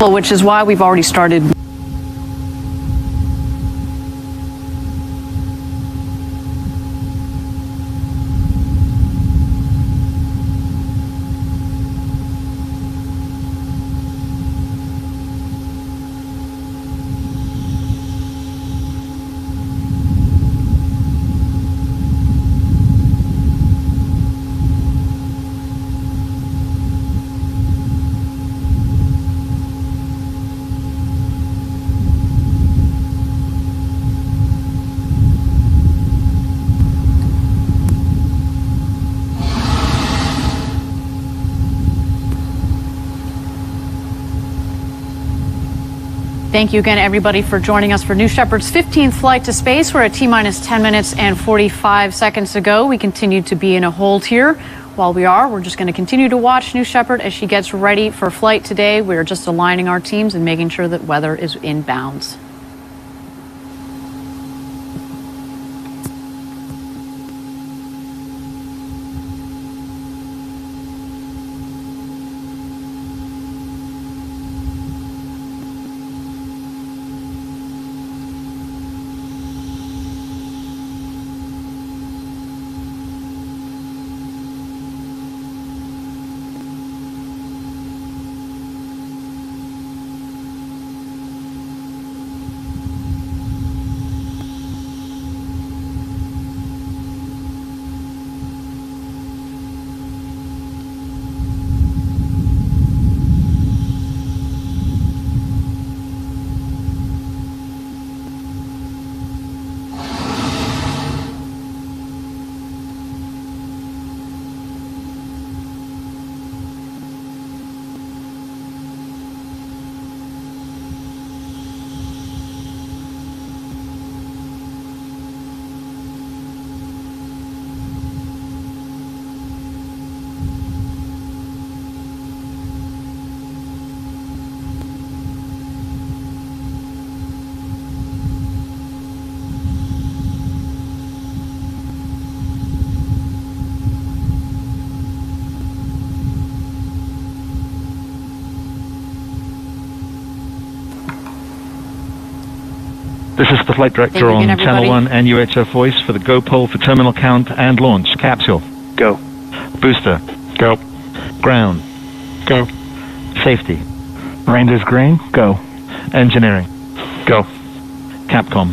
Which is why we've already started. Thank you again, everybody, for joining us for New Shepard's 15th flight to space. We're at T-minus 10 minutes and 45 seconds to go. We continue to be in a hold here. While we're just going to continue to watch New Shepard as she gets ready for flight today. We're just aligning our teams and making sure that weather is in bounds. This is the flight director on Channel 1 and UHF voice for the go poll for terminal count and launch. Capsule. Go. Booster. Go. Ground. Go. Safety. Ranger's green. Go. Engineering. Go. CAPCOM.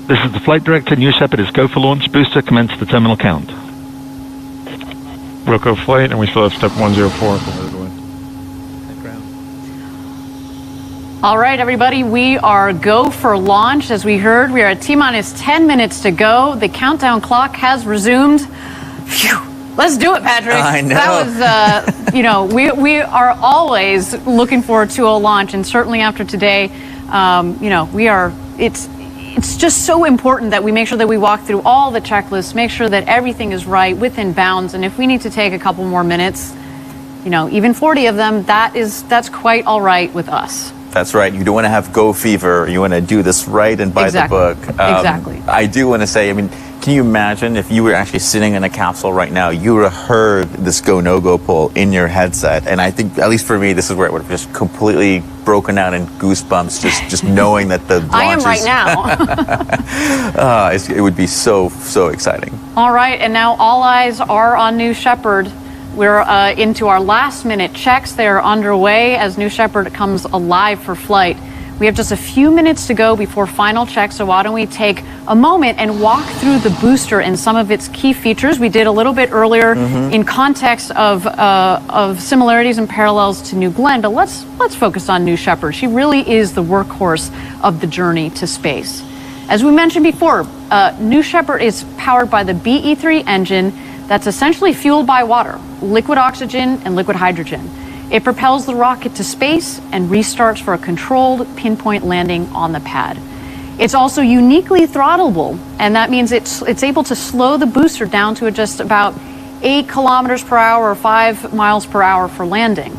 This is the flight director. New Shepard is go for launch. Booster, commence the terminal count. Wilco flight, and we still have step 104. All right, everybody, we are go for launch. As we heard, we are at T-minus 10 minutes to go. The countdown clock has resumed. Phew. Let's do it, Patrick. I know. That was, we are always looking forward to a launch, and certainly after today, it's just so important that we make sure that we walk through all the checklists, make sure that everything is right, within bounds, and if we need to take a couple more minutes, even 40 of them, that's quite all right with us. That's right. You don't want to have go fever. You want to do this right and by the book. Exactly. I do want to say, can you imagine if you were actually sitting in a capsule right now, you would have heard this go, no-go poll in your headset. And I think, at least for me, this is where it would have just completely broken out in goosebumps, just knowing that the launch I am right now. It would be so exciting. All right, and now all eyes are on New Shepard. We're into our last minute checks. They are underway as New Shepard comes alive for flight. We have just a few minutes to go before final checks, so why don't we take a moment and walk through the booster and some of its key features. We did a little bit earlier in context of similarities and parallels to New Glenn, but let's focus on New Shepard. She really is the workhorse of the journey to space. As we mentioned before, New Shepard is powered by the BE-3 engine that's essentially fueled by water, liquid oxygen and liquid hydrogen. It propels the rocket to space and restarts for a controlled pinpoint landing on the pad. It's also uniquely throttleable, and that means it's able to slow the booster down to just about 8 kilometers per hour or 5 miles per hour for landing.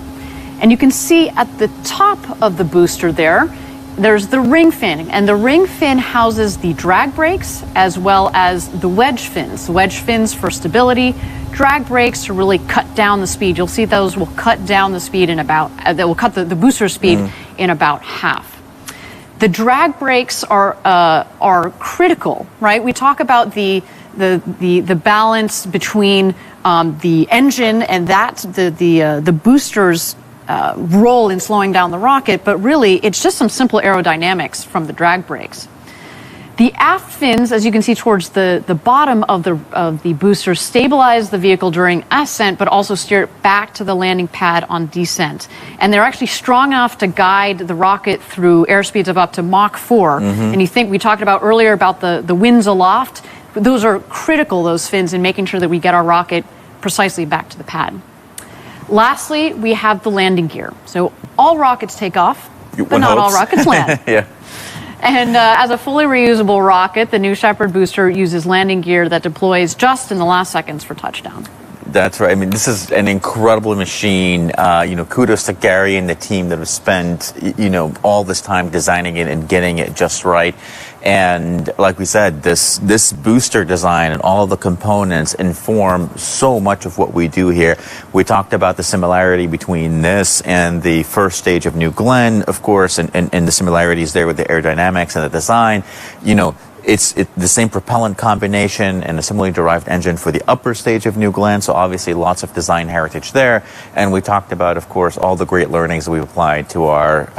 And you can see at the top of the booster there's the ring fin, and the ring fin houses the drag brakes as well as the wedge fins. The wedge fins for stability, drag brakes to really cut down the speed. You'll see those will cut down the speed that will cut the booster speed in about half. The drag brakes are critical, right? We talk about the balance between the engine and the booster's role in slowing down the rocket, but really it's just some simple aerodynamics from the drag brakes. The aft fins, as you can see towards the bottom of the booster, stabilize the vehicle during ascent, but also steer it back to the landing pad on descent. And they're actually strong enough to guide the rocket through airspeeds of up to Mach 4. And we talked about earlier about the winds aloft. Those are critical, those fins, in making sure that we get our rocket precisely back to the pad. Lastly, we have the landing gear. So all rockets take off, but One not all hopes. rockets land. Yeah. And as a fully reusable rocket, the new Shepard booster uses landing gear that deploys just in the last seconds for touchdown. That's right. I mean, this is an incredible machine. Kudos to Gary and the team that have spent, all this time designing it and getting it just right. And like we said, this booster design and all of the components inform so much of what we do here. We talked about the similarity between this and the first stage of New Glenn, of course, and the similarities there with the aerodynamics and the design. It's the same propellant combination and a similarly derived engine for the upper stage of New Glenn, so obviously lots of design heritage there. And we talked about, of course, all the great learnings that we've applied to our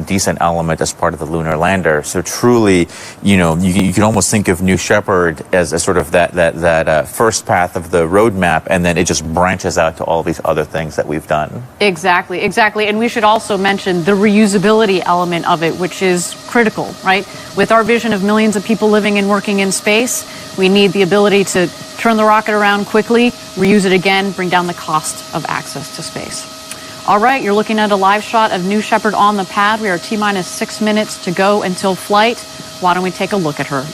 descent element as part of the lunar lander. So truly, you can almost think of New Shepard as a sort of that first path of the roadmap, and then it just branches out to all these other things that we've done. Exactly. And we should also mention the reusability element of it, which is critical, right? With our vision of millions of people living and working in space, we need the ability to turn the rocket around quickly, reuse it again, bring down the cost of access to space. All right, you're looking at a live shot of New Shepard on the pad. We are T-minus 6 minutes to go until flight. Why don't we take a look at her?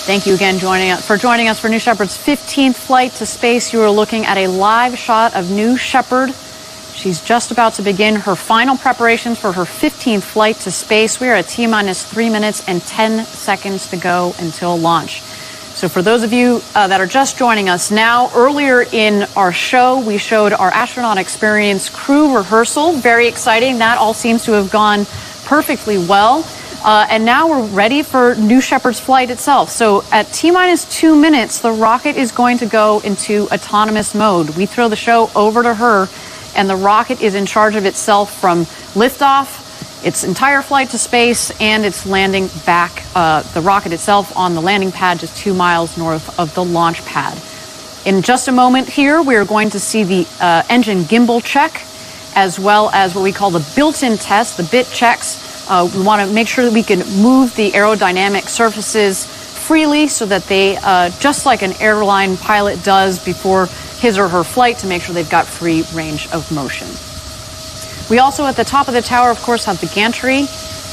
Thank you again for joining us for New Shepard's 15th flight to space. You are looking at a live shot of New Shepard. She's just about to begin her final preparations for her 15th flight to space. We are at T-minus 3 minutes and 10 seconds to go until launch. So for those of you that are just joining us now, earlier in our show, we showed our astronaut experience crew rehearsal. Very exciting. That all seems to have gone perfectly well. And now we're ready for New Shepard's flight itself. So at T-minus 2 minutes, the rocket is going to go into autonomous mode. We throw the show over to her, and the rocket is in charge of itself from liftoff, its entire flight to space, and its landing back, the rocket itself on the landing pad just 2 miles north of the launch pad. In just a moment here, we are going to see the engine gimbal check. as well as what we call the built-in test, the bit checks. We want to make sure that we can move the aerodynamic surfaces freely so that they, just like an airline pilot does before his or her flight, to make sure they've got free range of motion. We also, at the top of the tower, of course, have the gantry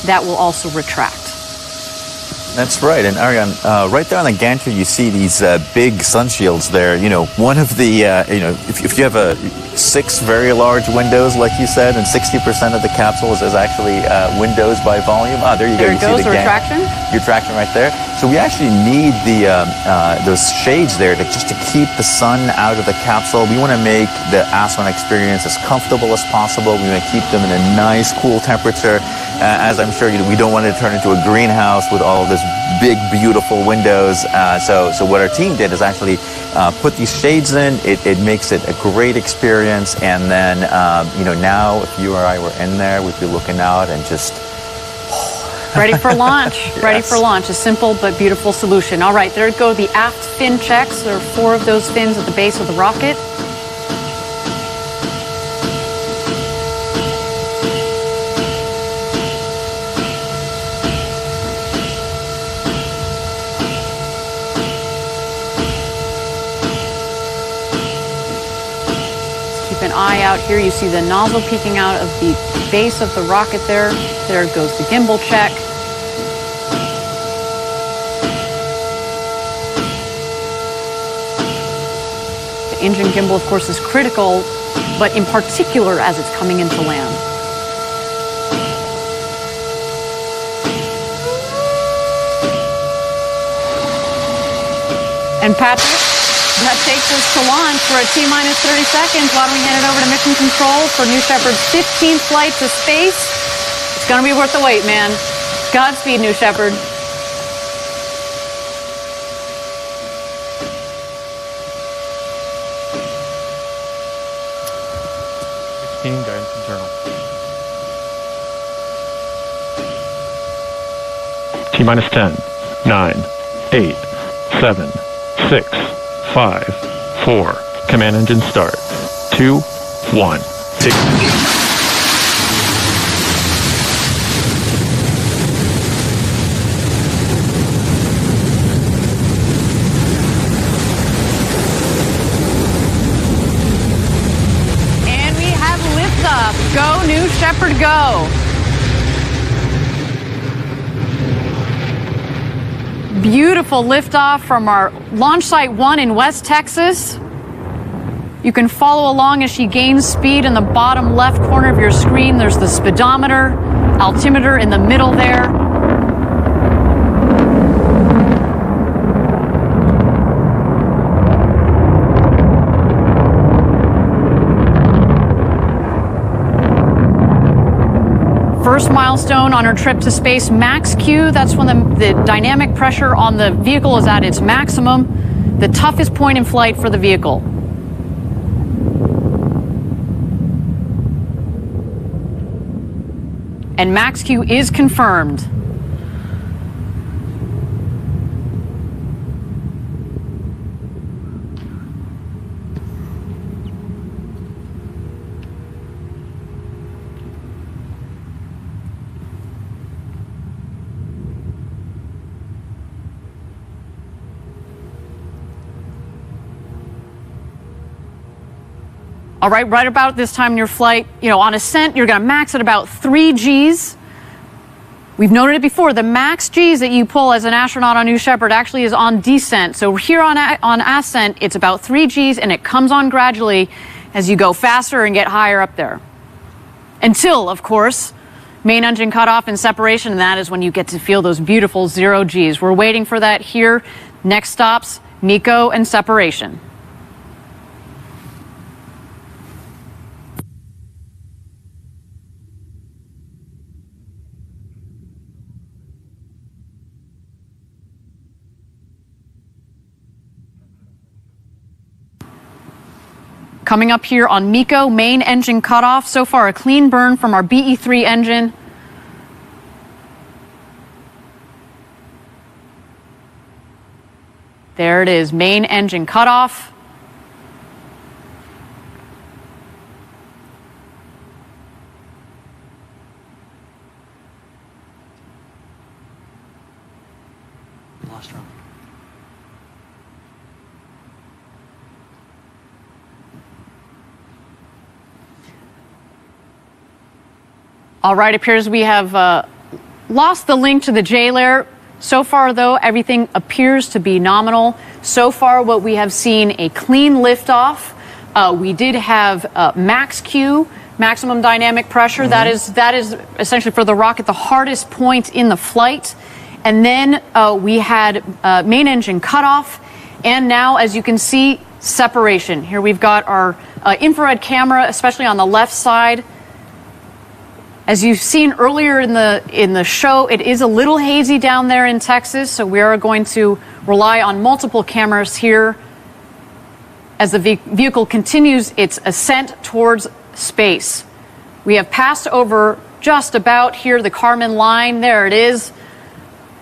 that will also retract. That's right. And Ariane, right there on the gantry, you see these big sun shields there. You know, one of the, if you have 6 very large windows, like you said, and 60% of the capsule is actually windows by volume. Ah, there you go. There it goes, the retraction. Retraction right there. So we actually need those shades there just to keep the sun out of the capsule. We want to make the astronaut experience as comfortable as possible. We want to keep them in a nice, cool temperature. As I'm sure we don't want it to turn into a greenhouse with all of this big, beautiful windows. So what our team did is actually put these shades in. It makes it a great experience. And then, now if you or I were in there, we'd be looking out and just... Ready for launch. Yes. Ready for launch. A simple but beautiful solution. All right, there go the aft fin checks. There are 4 of those fins at the base of the rocket. An eye out here. You see the nozzle peeking out of the base of the rocket there. There goes the gimbal check. The engine gimbal, of course, is critical, but in particular as it's coming into land. And Patrick, that takes us to launch. We're at T-minus 30 seconds. Why don't we hand it over to Mission Control for New Shepard's 15th flight to space? It's going to be worth the wait, man. Godspeed, New Shepard. Guidance internal. T-minus 10, 9, 8, 7, 6, 5, 4. Command engine start. 2, 1. Ignition. And we have liftoff. Go, New Shepard, go. Beautiful liftoff from our launch site 1 in West Texas. You can follow along as she gains speed in the bottom left corner of your screen. There's the speedometer, altimeter in the middle there. First milestone on her trip to space, max Q. That's when the dynamic pressure on the vehicle is at its maximum, the toughest point in flight for the vehicle. And max Q is confirmed. All right, right about this time in your flight, on ascent, you're going to max at about 3 Gs. We've noted it before. The max Gs that you pull as an astronaut on New Shepard actually is on descent. So here on ascent, it's about 3 Gs, and it comes on gradually as you go faster and get higher up there. Until, of course, main engine cutoff and separation, and that is when you get to feel those beautiful 0 Gs. We're waiting for that here. Next stops, MECO and separation. Coming up here on MECO, main engine cutoff. So far, a clean burn from our BE-3 engine. There it is, main engine cutoff. All right, appears we have lost the link to the J layer. So far, though, everything appears to be nominal. So far, what we have seen, a clean liftoff. We did have max Q, maximum dynamic pressure. That is essentially for the rocket the hardest point in the flight. And then we had main engine cutoff. And now, as you can see, separation. Here we've got our infrared camera, especially on the left side. As you've seen earlier in the show, it is a little hazy down there in Texas, so we are going to rely on multiple cameras here as the vehicle continues its ascent towards space. We have passed over just about here the Kármán line. There it is,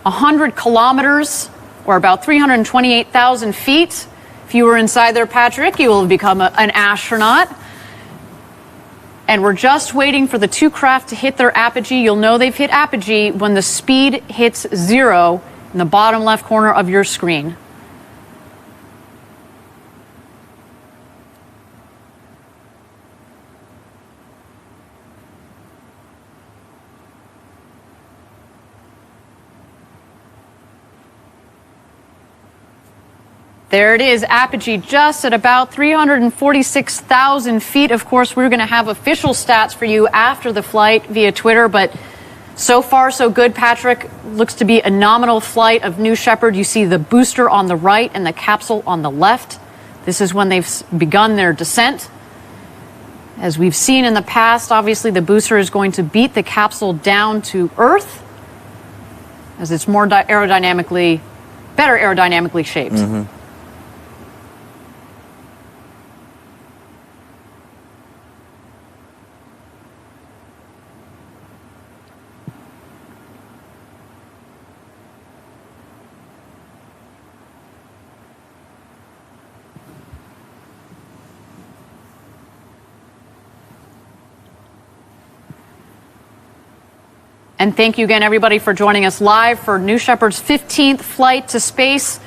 100 kilometers, or about 328,000 feet. If you were inside there, Patrick, you will have become an astronaut. And we're just waiting for the two craft to hit their apogee. You'll know they've hit apogee when the speed hits 0 in the bottom left corner of your screen. There it is, apogee just at about 346,000 feet. Of course, we're going to have official stats for you after the flight via Twitter, but so far so good. Patrick, looks to be a nominal flight of New Shepard. You see the booster on the right and the capsule on the left. This is when they've begun their descent. As we've seen in the past, obviously the booster is going to beat the capsule down to Earth as it's more better aerodynamically shaped. Mm-hmm. And thank you again, everybody, for joining us live for New Shepard's 15th flight to space.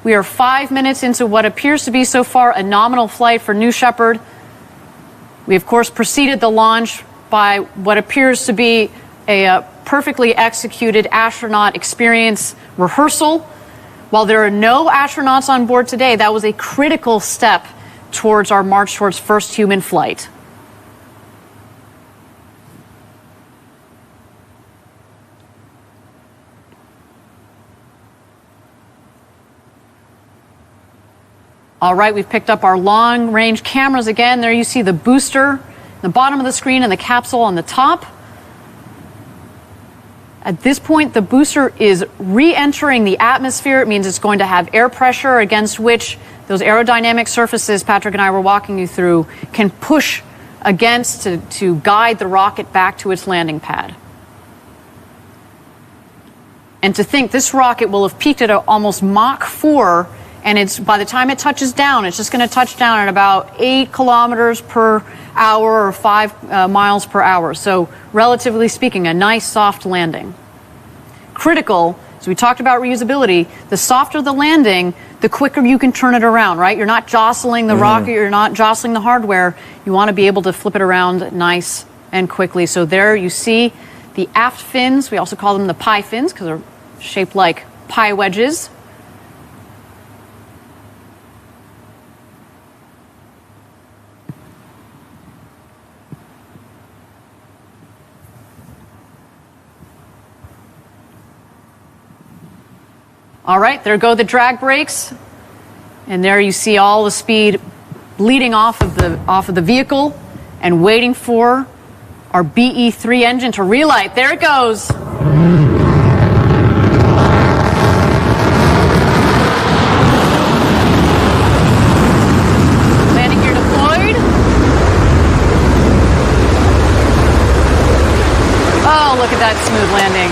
We are 5 minutes into what appears to be so far a nominal flight for New Shepard. We, of course, preceded the launch by what appears to be a perfectly executed astronaut experience rehearsal. While there are no astronauts on board today, that was a critical step towards our march towards first human flight. All right, we've picked up our long-range cameras again. There you see the booster, the bottom of the screen, and the capsule on the top. At this point, the booster is re-entering the atmosphere. It means it's going to have air pressure against which those aerodynamic surfaces Patrick and I were walking you through can push against to guide the rocket back to its landing pad. And to think this rocket will have peaked at almost Mach 4, and it's by the time it touches down, it's just going to touch down at about 8 kilometers per hour or 5 miles per hour. So relatively speaking, a nice soft landing. Critical, as we talked about reusability, the softer the landing, the quicker you can turn it around, right? You're not jostling the rocket, you're not jostling the hardware. You want to be able to flip it around nice and quickly. So there you see the aft fins. We also call them the pie fins because they're shaped like pie wedges. All right, there go the drag brakes. And there you see all the speed bleeding off of the vehicle and waiting for our BE-3 engine to relight. There it goes. Landing gear deployed. Oh, look at that smooth landing.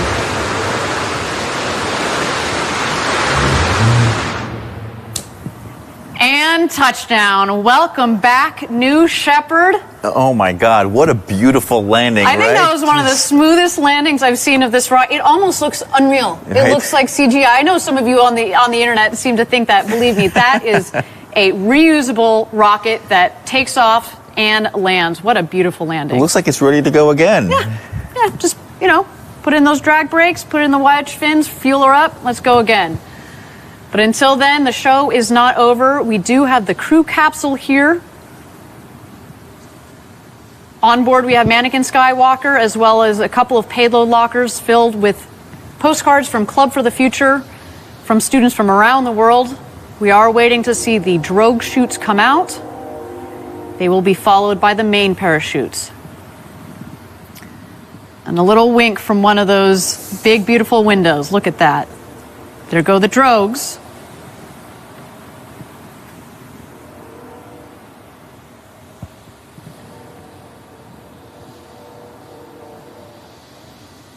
And And touchdown. Welcome back, New Shepard. Oh my God, what a beautiful landing, I think that was one of the smoothest landings I've seen of this rocket. It almost looks unreal. It looks like CGI. I know some of you on the internet seem to think that. Believe me, that is a reusable rocket that takes off and lands. What a beautiful landing. It looks like it's ready to go again. Yeah, just, put in those drag brakes, put in the wedge fins, fuel her up, let's go again. But until then, the show is not over. We do have the crew capsule here. On board, we have Mannequin Skywalker, as well as a couple of payload lockers filled with postcards from Club for the Future, from students from around the world. We are waiting to see the drogue chutes come out. They will be followed by the main parachutes. And a little wink from one of those big, beautiful windows. Look at that. There go the drogues.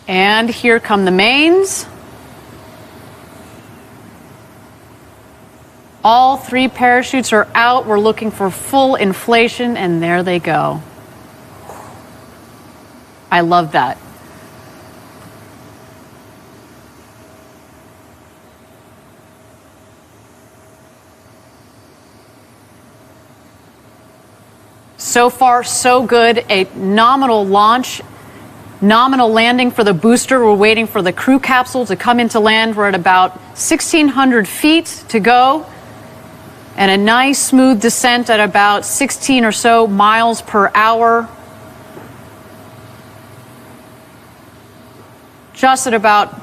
And here come the mains. All 3 parachutes are out. We're looking for full inflation, and there they go. I love that. So far, so good. A nominal launch, nominal landing for the booster. We're waiting for the crew capsule to come into land. We're at about 1,600 feet to go. And a nice smooth descent at about 16 or so miles per hour. Just at about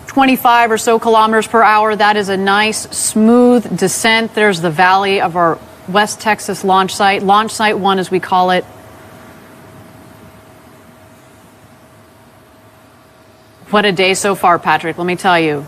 25 or so kilometers per hour. That is a nice smooth descent. There's the valley of our West Texas launch site 1 as we call it. What a day so far, Patrick, let me tell you.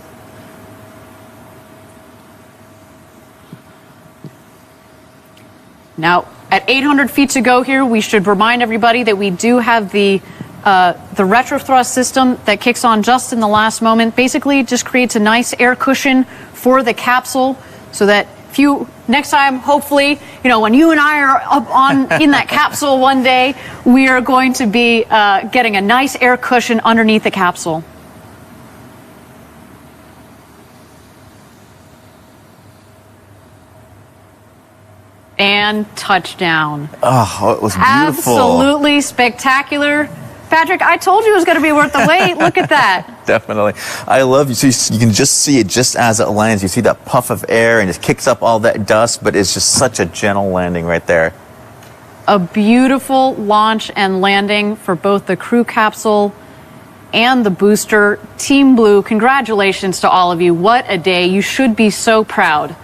Now, at 800 feet to go here, we should remind everybody that we do have the retrothrust system that kicks on just in the last moment. Basically, it just creates a nice air cushion for the capsule so that next time, hopefully, when you and I are up in that capsule one day, we are going to be getting a nice air cushion underneath the capsule. And touchdown. Oh, it was beautiful. Absolutely spectacular. Patrick, I told you it was going to be worth the wait. Look at that. Definitely. I love you. You can just see it just as it lands. You see that puff of air and it kicks up all that dust, but it's just such a gentle landing right there. A beautiful launch and landing for both the crew capsule and the booster. Team Blue, congratulations to all of you. What a day. You should be so proud.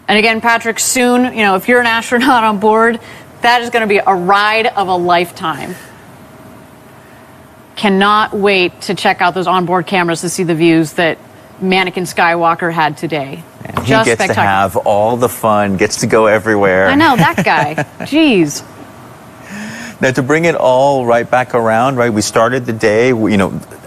And again, Patrick, soon, if you're an astronaut on board, that is going to be a ride of a lifetime. Cannot wait to check out those onboard cameras to see the views that Mannequin Skywalker had today. And he gets to have all the fun, gets to go everywhere. I know, that guy. Jeez. Now, to bring it all right back around, right, we started the day,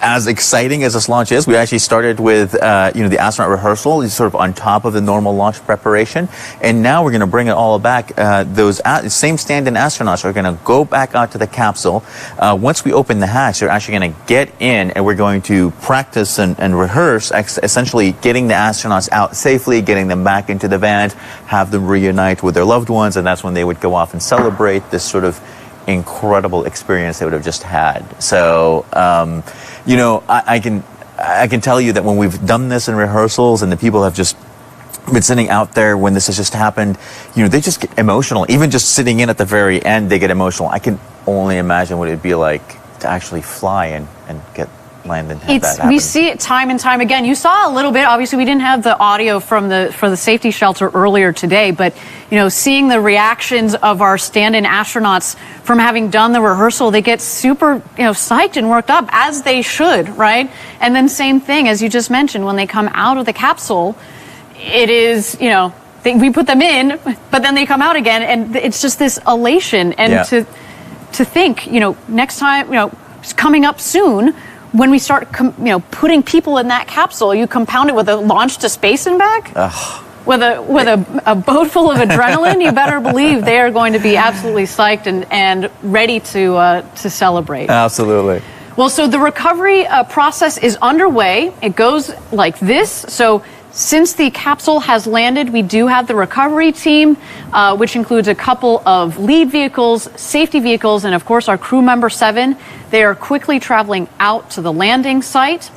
as exciting as this launch is, we actually started with, the astronaut rehearsal, sort of on top of the normal launch preparation. And now we're going to bring it all back. Those same stand-in astronauts are going to go back out to the capsule. Once we open the hatch, they're actually going to get in, and we're going to practice and rehearse, essentially getting the astronauts out safely, getting them back into the van, have them reunite with their loved ones, and that's when they would go off and celebrate this sort of incredible experience they would have just had. So, I can tell you that when we've done this in rehearsals and the people have just been sitting out there when this has just happened, they just get emotional. Even just sitting in at the very end, they get emotional. I can only imagine what it'd be like to actually fly and get landed. We see it time and time again. You saw a little bit. Obviously, we didn't have the audio for the safety shelter earlier today, but seeing the reactions of our stand-in astronauts from having done the rehearsal, they get super psyched and worked up, as they should, right? And then same thing as you just mentioned, when they come out of the capsule, it is we put them in, but then they come out again, and it's just this elation. And to think next time it's coming up soon, when we start putting people in that capsule, you compound it with a launch to space and back. With a boat full of adrenaline, you better believe they are going to be absolutely psyched and ready to celebrate. Absolutely. Well, so the recovery process is underway. It goes like this. So since the capsule has landed, we do have the recovery team, which includes a couple of lead vehicles, safety vehicles, and of course our crew member 7. They are quickly traveling out to the landing site.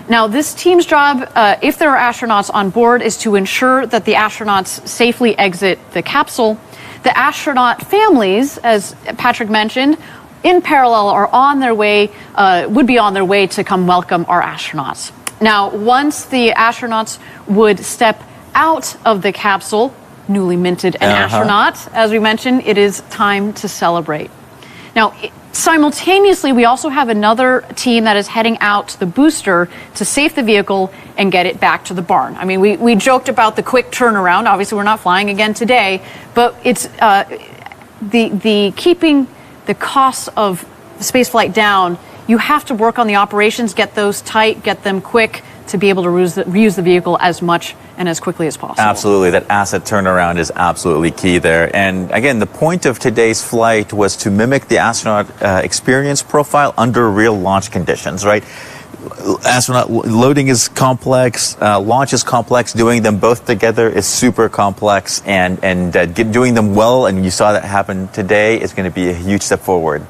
Now, this team's job, if there are astronauts on board, is to ensure that the astronauts safely exit the capsule. The astronaut families, as Patrick mentioned, in parallel are on their way, would be on their way to come welcome our astronauts. Now, once the astronauts would step out of the capsule, newly minted an astronaut, as we mentioned, it is time to celebrate. Now, simultaneously, we also have another team that is heading out to the booster to safe the vehicle and get it back to the barn. I mean, we joked about the quick turnaround. Obviously, we're not flying again today, but it's the keeping the costs of spaceflight down. You have to work on the operations, get those tight, get them quick to be able to reuse the vehicle as much and as quickly as possible. Absolutely. That asset turnaround is absolutely key there. And again, the point of today's flight was to mimic the astronaut experience profile under real launch conditions, right? Astronaut loading is complex, launch is complex, doing them both together is super complex, and doing them well, and you saw that happen today, is going to be a huge step forward.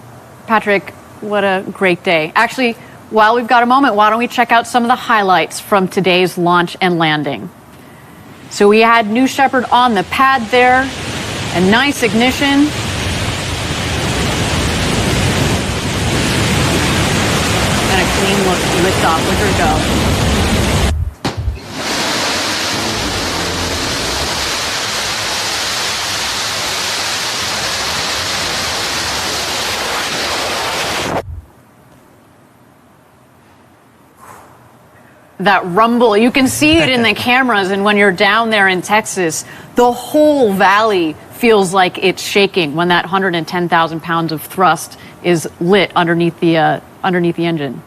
Patrick, what a great day. Actually, while we've got a moment, why don't we check out some of the highlights from today's launch and landing. So we had New Shepard on the pad there, a nice ignition. And a clean liftoff. Look her go. That rumble, you can see it in the cameras, and when you're down there in Texas, the whole valley feels like it's shaking when that 110,000 pounds of thrust is lit underneath the engine.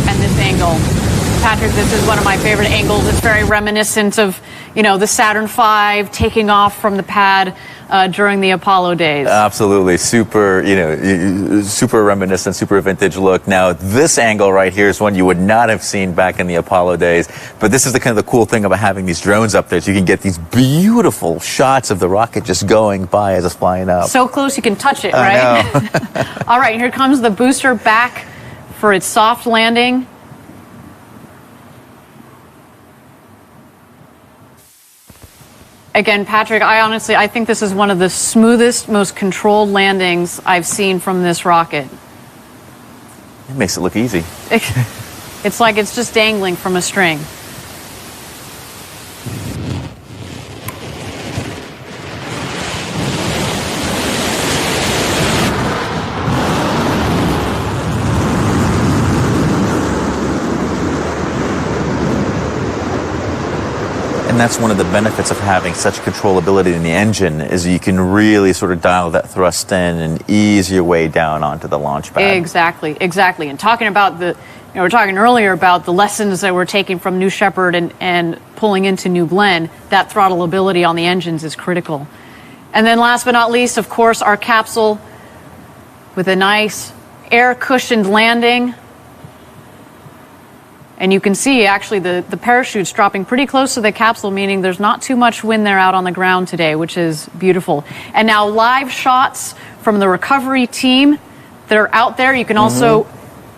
And this angle. Patrick, this is one of my favorite angles. It's very reminiscent of, the Saturn V taking off from the pad during the Apollo days. Absolutely. Super, super reminiscent, super vintage look. Now, this angle right here is one you would not have seen back in the Apollo days. But this is the cool thing about having these drones up there. So you can get these beautiful shots of the rocket just going by as it's flying up. So close you can touch it, right? I know. All right, here comes the booster back for its soft landing. Again, Patrick, I think this is one of the smoothest, most controlled landings I've seen from this rocket. It makes it look easy. It's like it's just dangling from a string. And that's one of the benefits of having such controllability in the engine, is you can really sort of dial that thrust in and ease your way down onto the launch pad. Exactly. And talking about we were talking earlier about the lessons that we're taking from New Shepard and pulling into New Glenn. That throttle ability on the engines is critical. And then last but not least, of course, our capsule with a nice air-cushioned landing. And you can see, actually, the parachute's dropping pretty close to the capsule, meaning there's not too much wind there out on the ground today, which is beautiful. And now live shots from the recovery team that are out there. You can also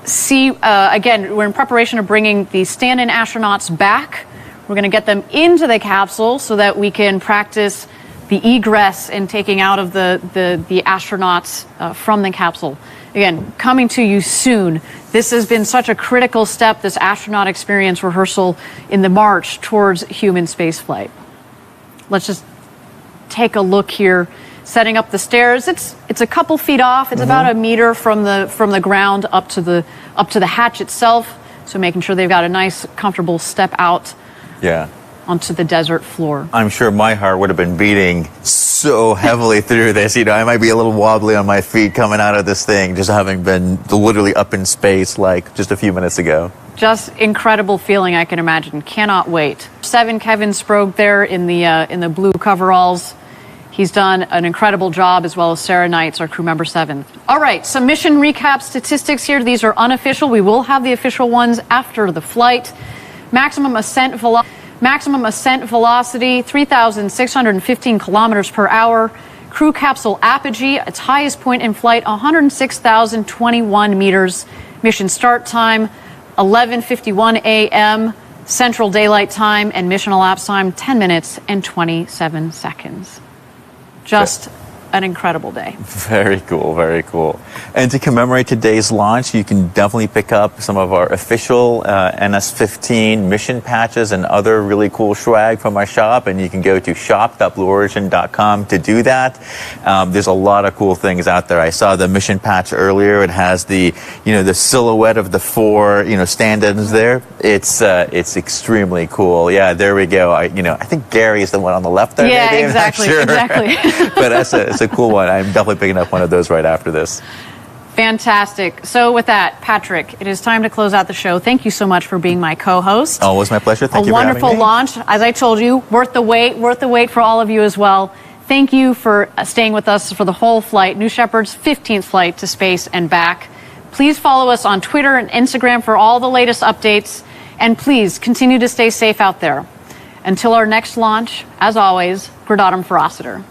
see, again, we're in preparation of bringing the stand-in astronauts back. We're going to get them into the capsule so that we can practice the egress and taking out of the astronauts from the capsule. Again, coming to you soon. This has been such a critical step, this astronaut experience rehearsal in the march towards human spaceflight. Let's just take a look here. Setting up the stairs. It's a couple feet off. It's about a meter from the ground up to the hatch itself. So making sure they've got a nice, comfortable step out Yeah. onto the desert floor. I'm sure my heart would have been beating so heavily through this. You know, I might be a little wobbly on my feet coming out of this thing, just having been literally up in space like just a few minutes ago. Just incredible feeling, I can imagine. Cannot wait. 7, Kevin Sprogge there in the blue coveralls. He's done an incredible job, as well as Sarah Knights, our crew member 7. All right, some mission recap statistics here. These are unofficial. We will have the official ones after the flight. Maximum ascent velocity, 3,615 kilometers per hour. Crew capsule apogee, its highest point in flight, 106,021 meters. Mission start time, 11:51 a.m. Central Daylight Time, and mission elapsed time, 10 minutes and 27 seconds. Just an incredible day. Very cool, very cool. And to commemorate today's launch, you can definitely pick up some of our official NS-15 mission patches and other really cool swag from our shop. And you can go to shop.blueorigin.com to do that. There's a lot of cool things out there. I saw the mission patch earlier. It has the silhouette of the 4, stand-ins there. It's extremely cool. Yeah, there we go. I think Gary is the one on the left there. Yeah, maybe? exactly, I'm not sure. exactly. But it's a cool one. I'm definitely picking up one of those right after this. Fantastic. So with that, Patrick, it is time to close out the show. Thank you so much for being my co-host. Always my pleasure. Thank you for having me. A wonderful launch. As I told you, worth the wait for all of you as well. Thank you for staying with us for the whole flight, New Shepard's 15th flight to space and back. Please follow us on Twitter and Instagram for all the latest updates. And please continue to stay safe out there. Until our next launch, as always, Gradatum Ferociter.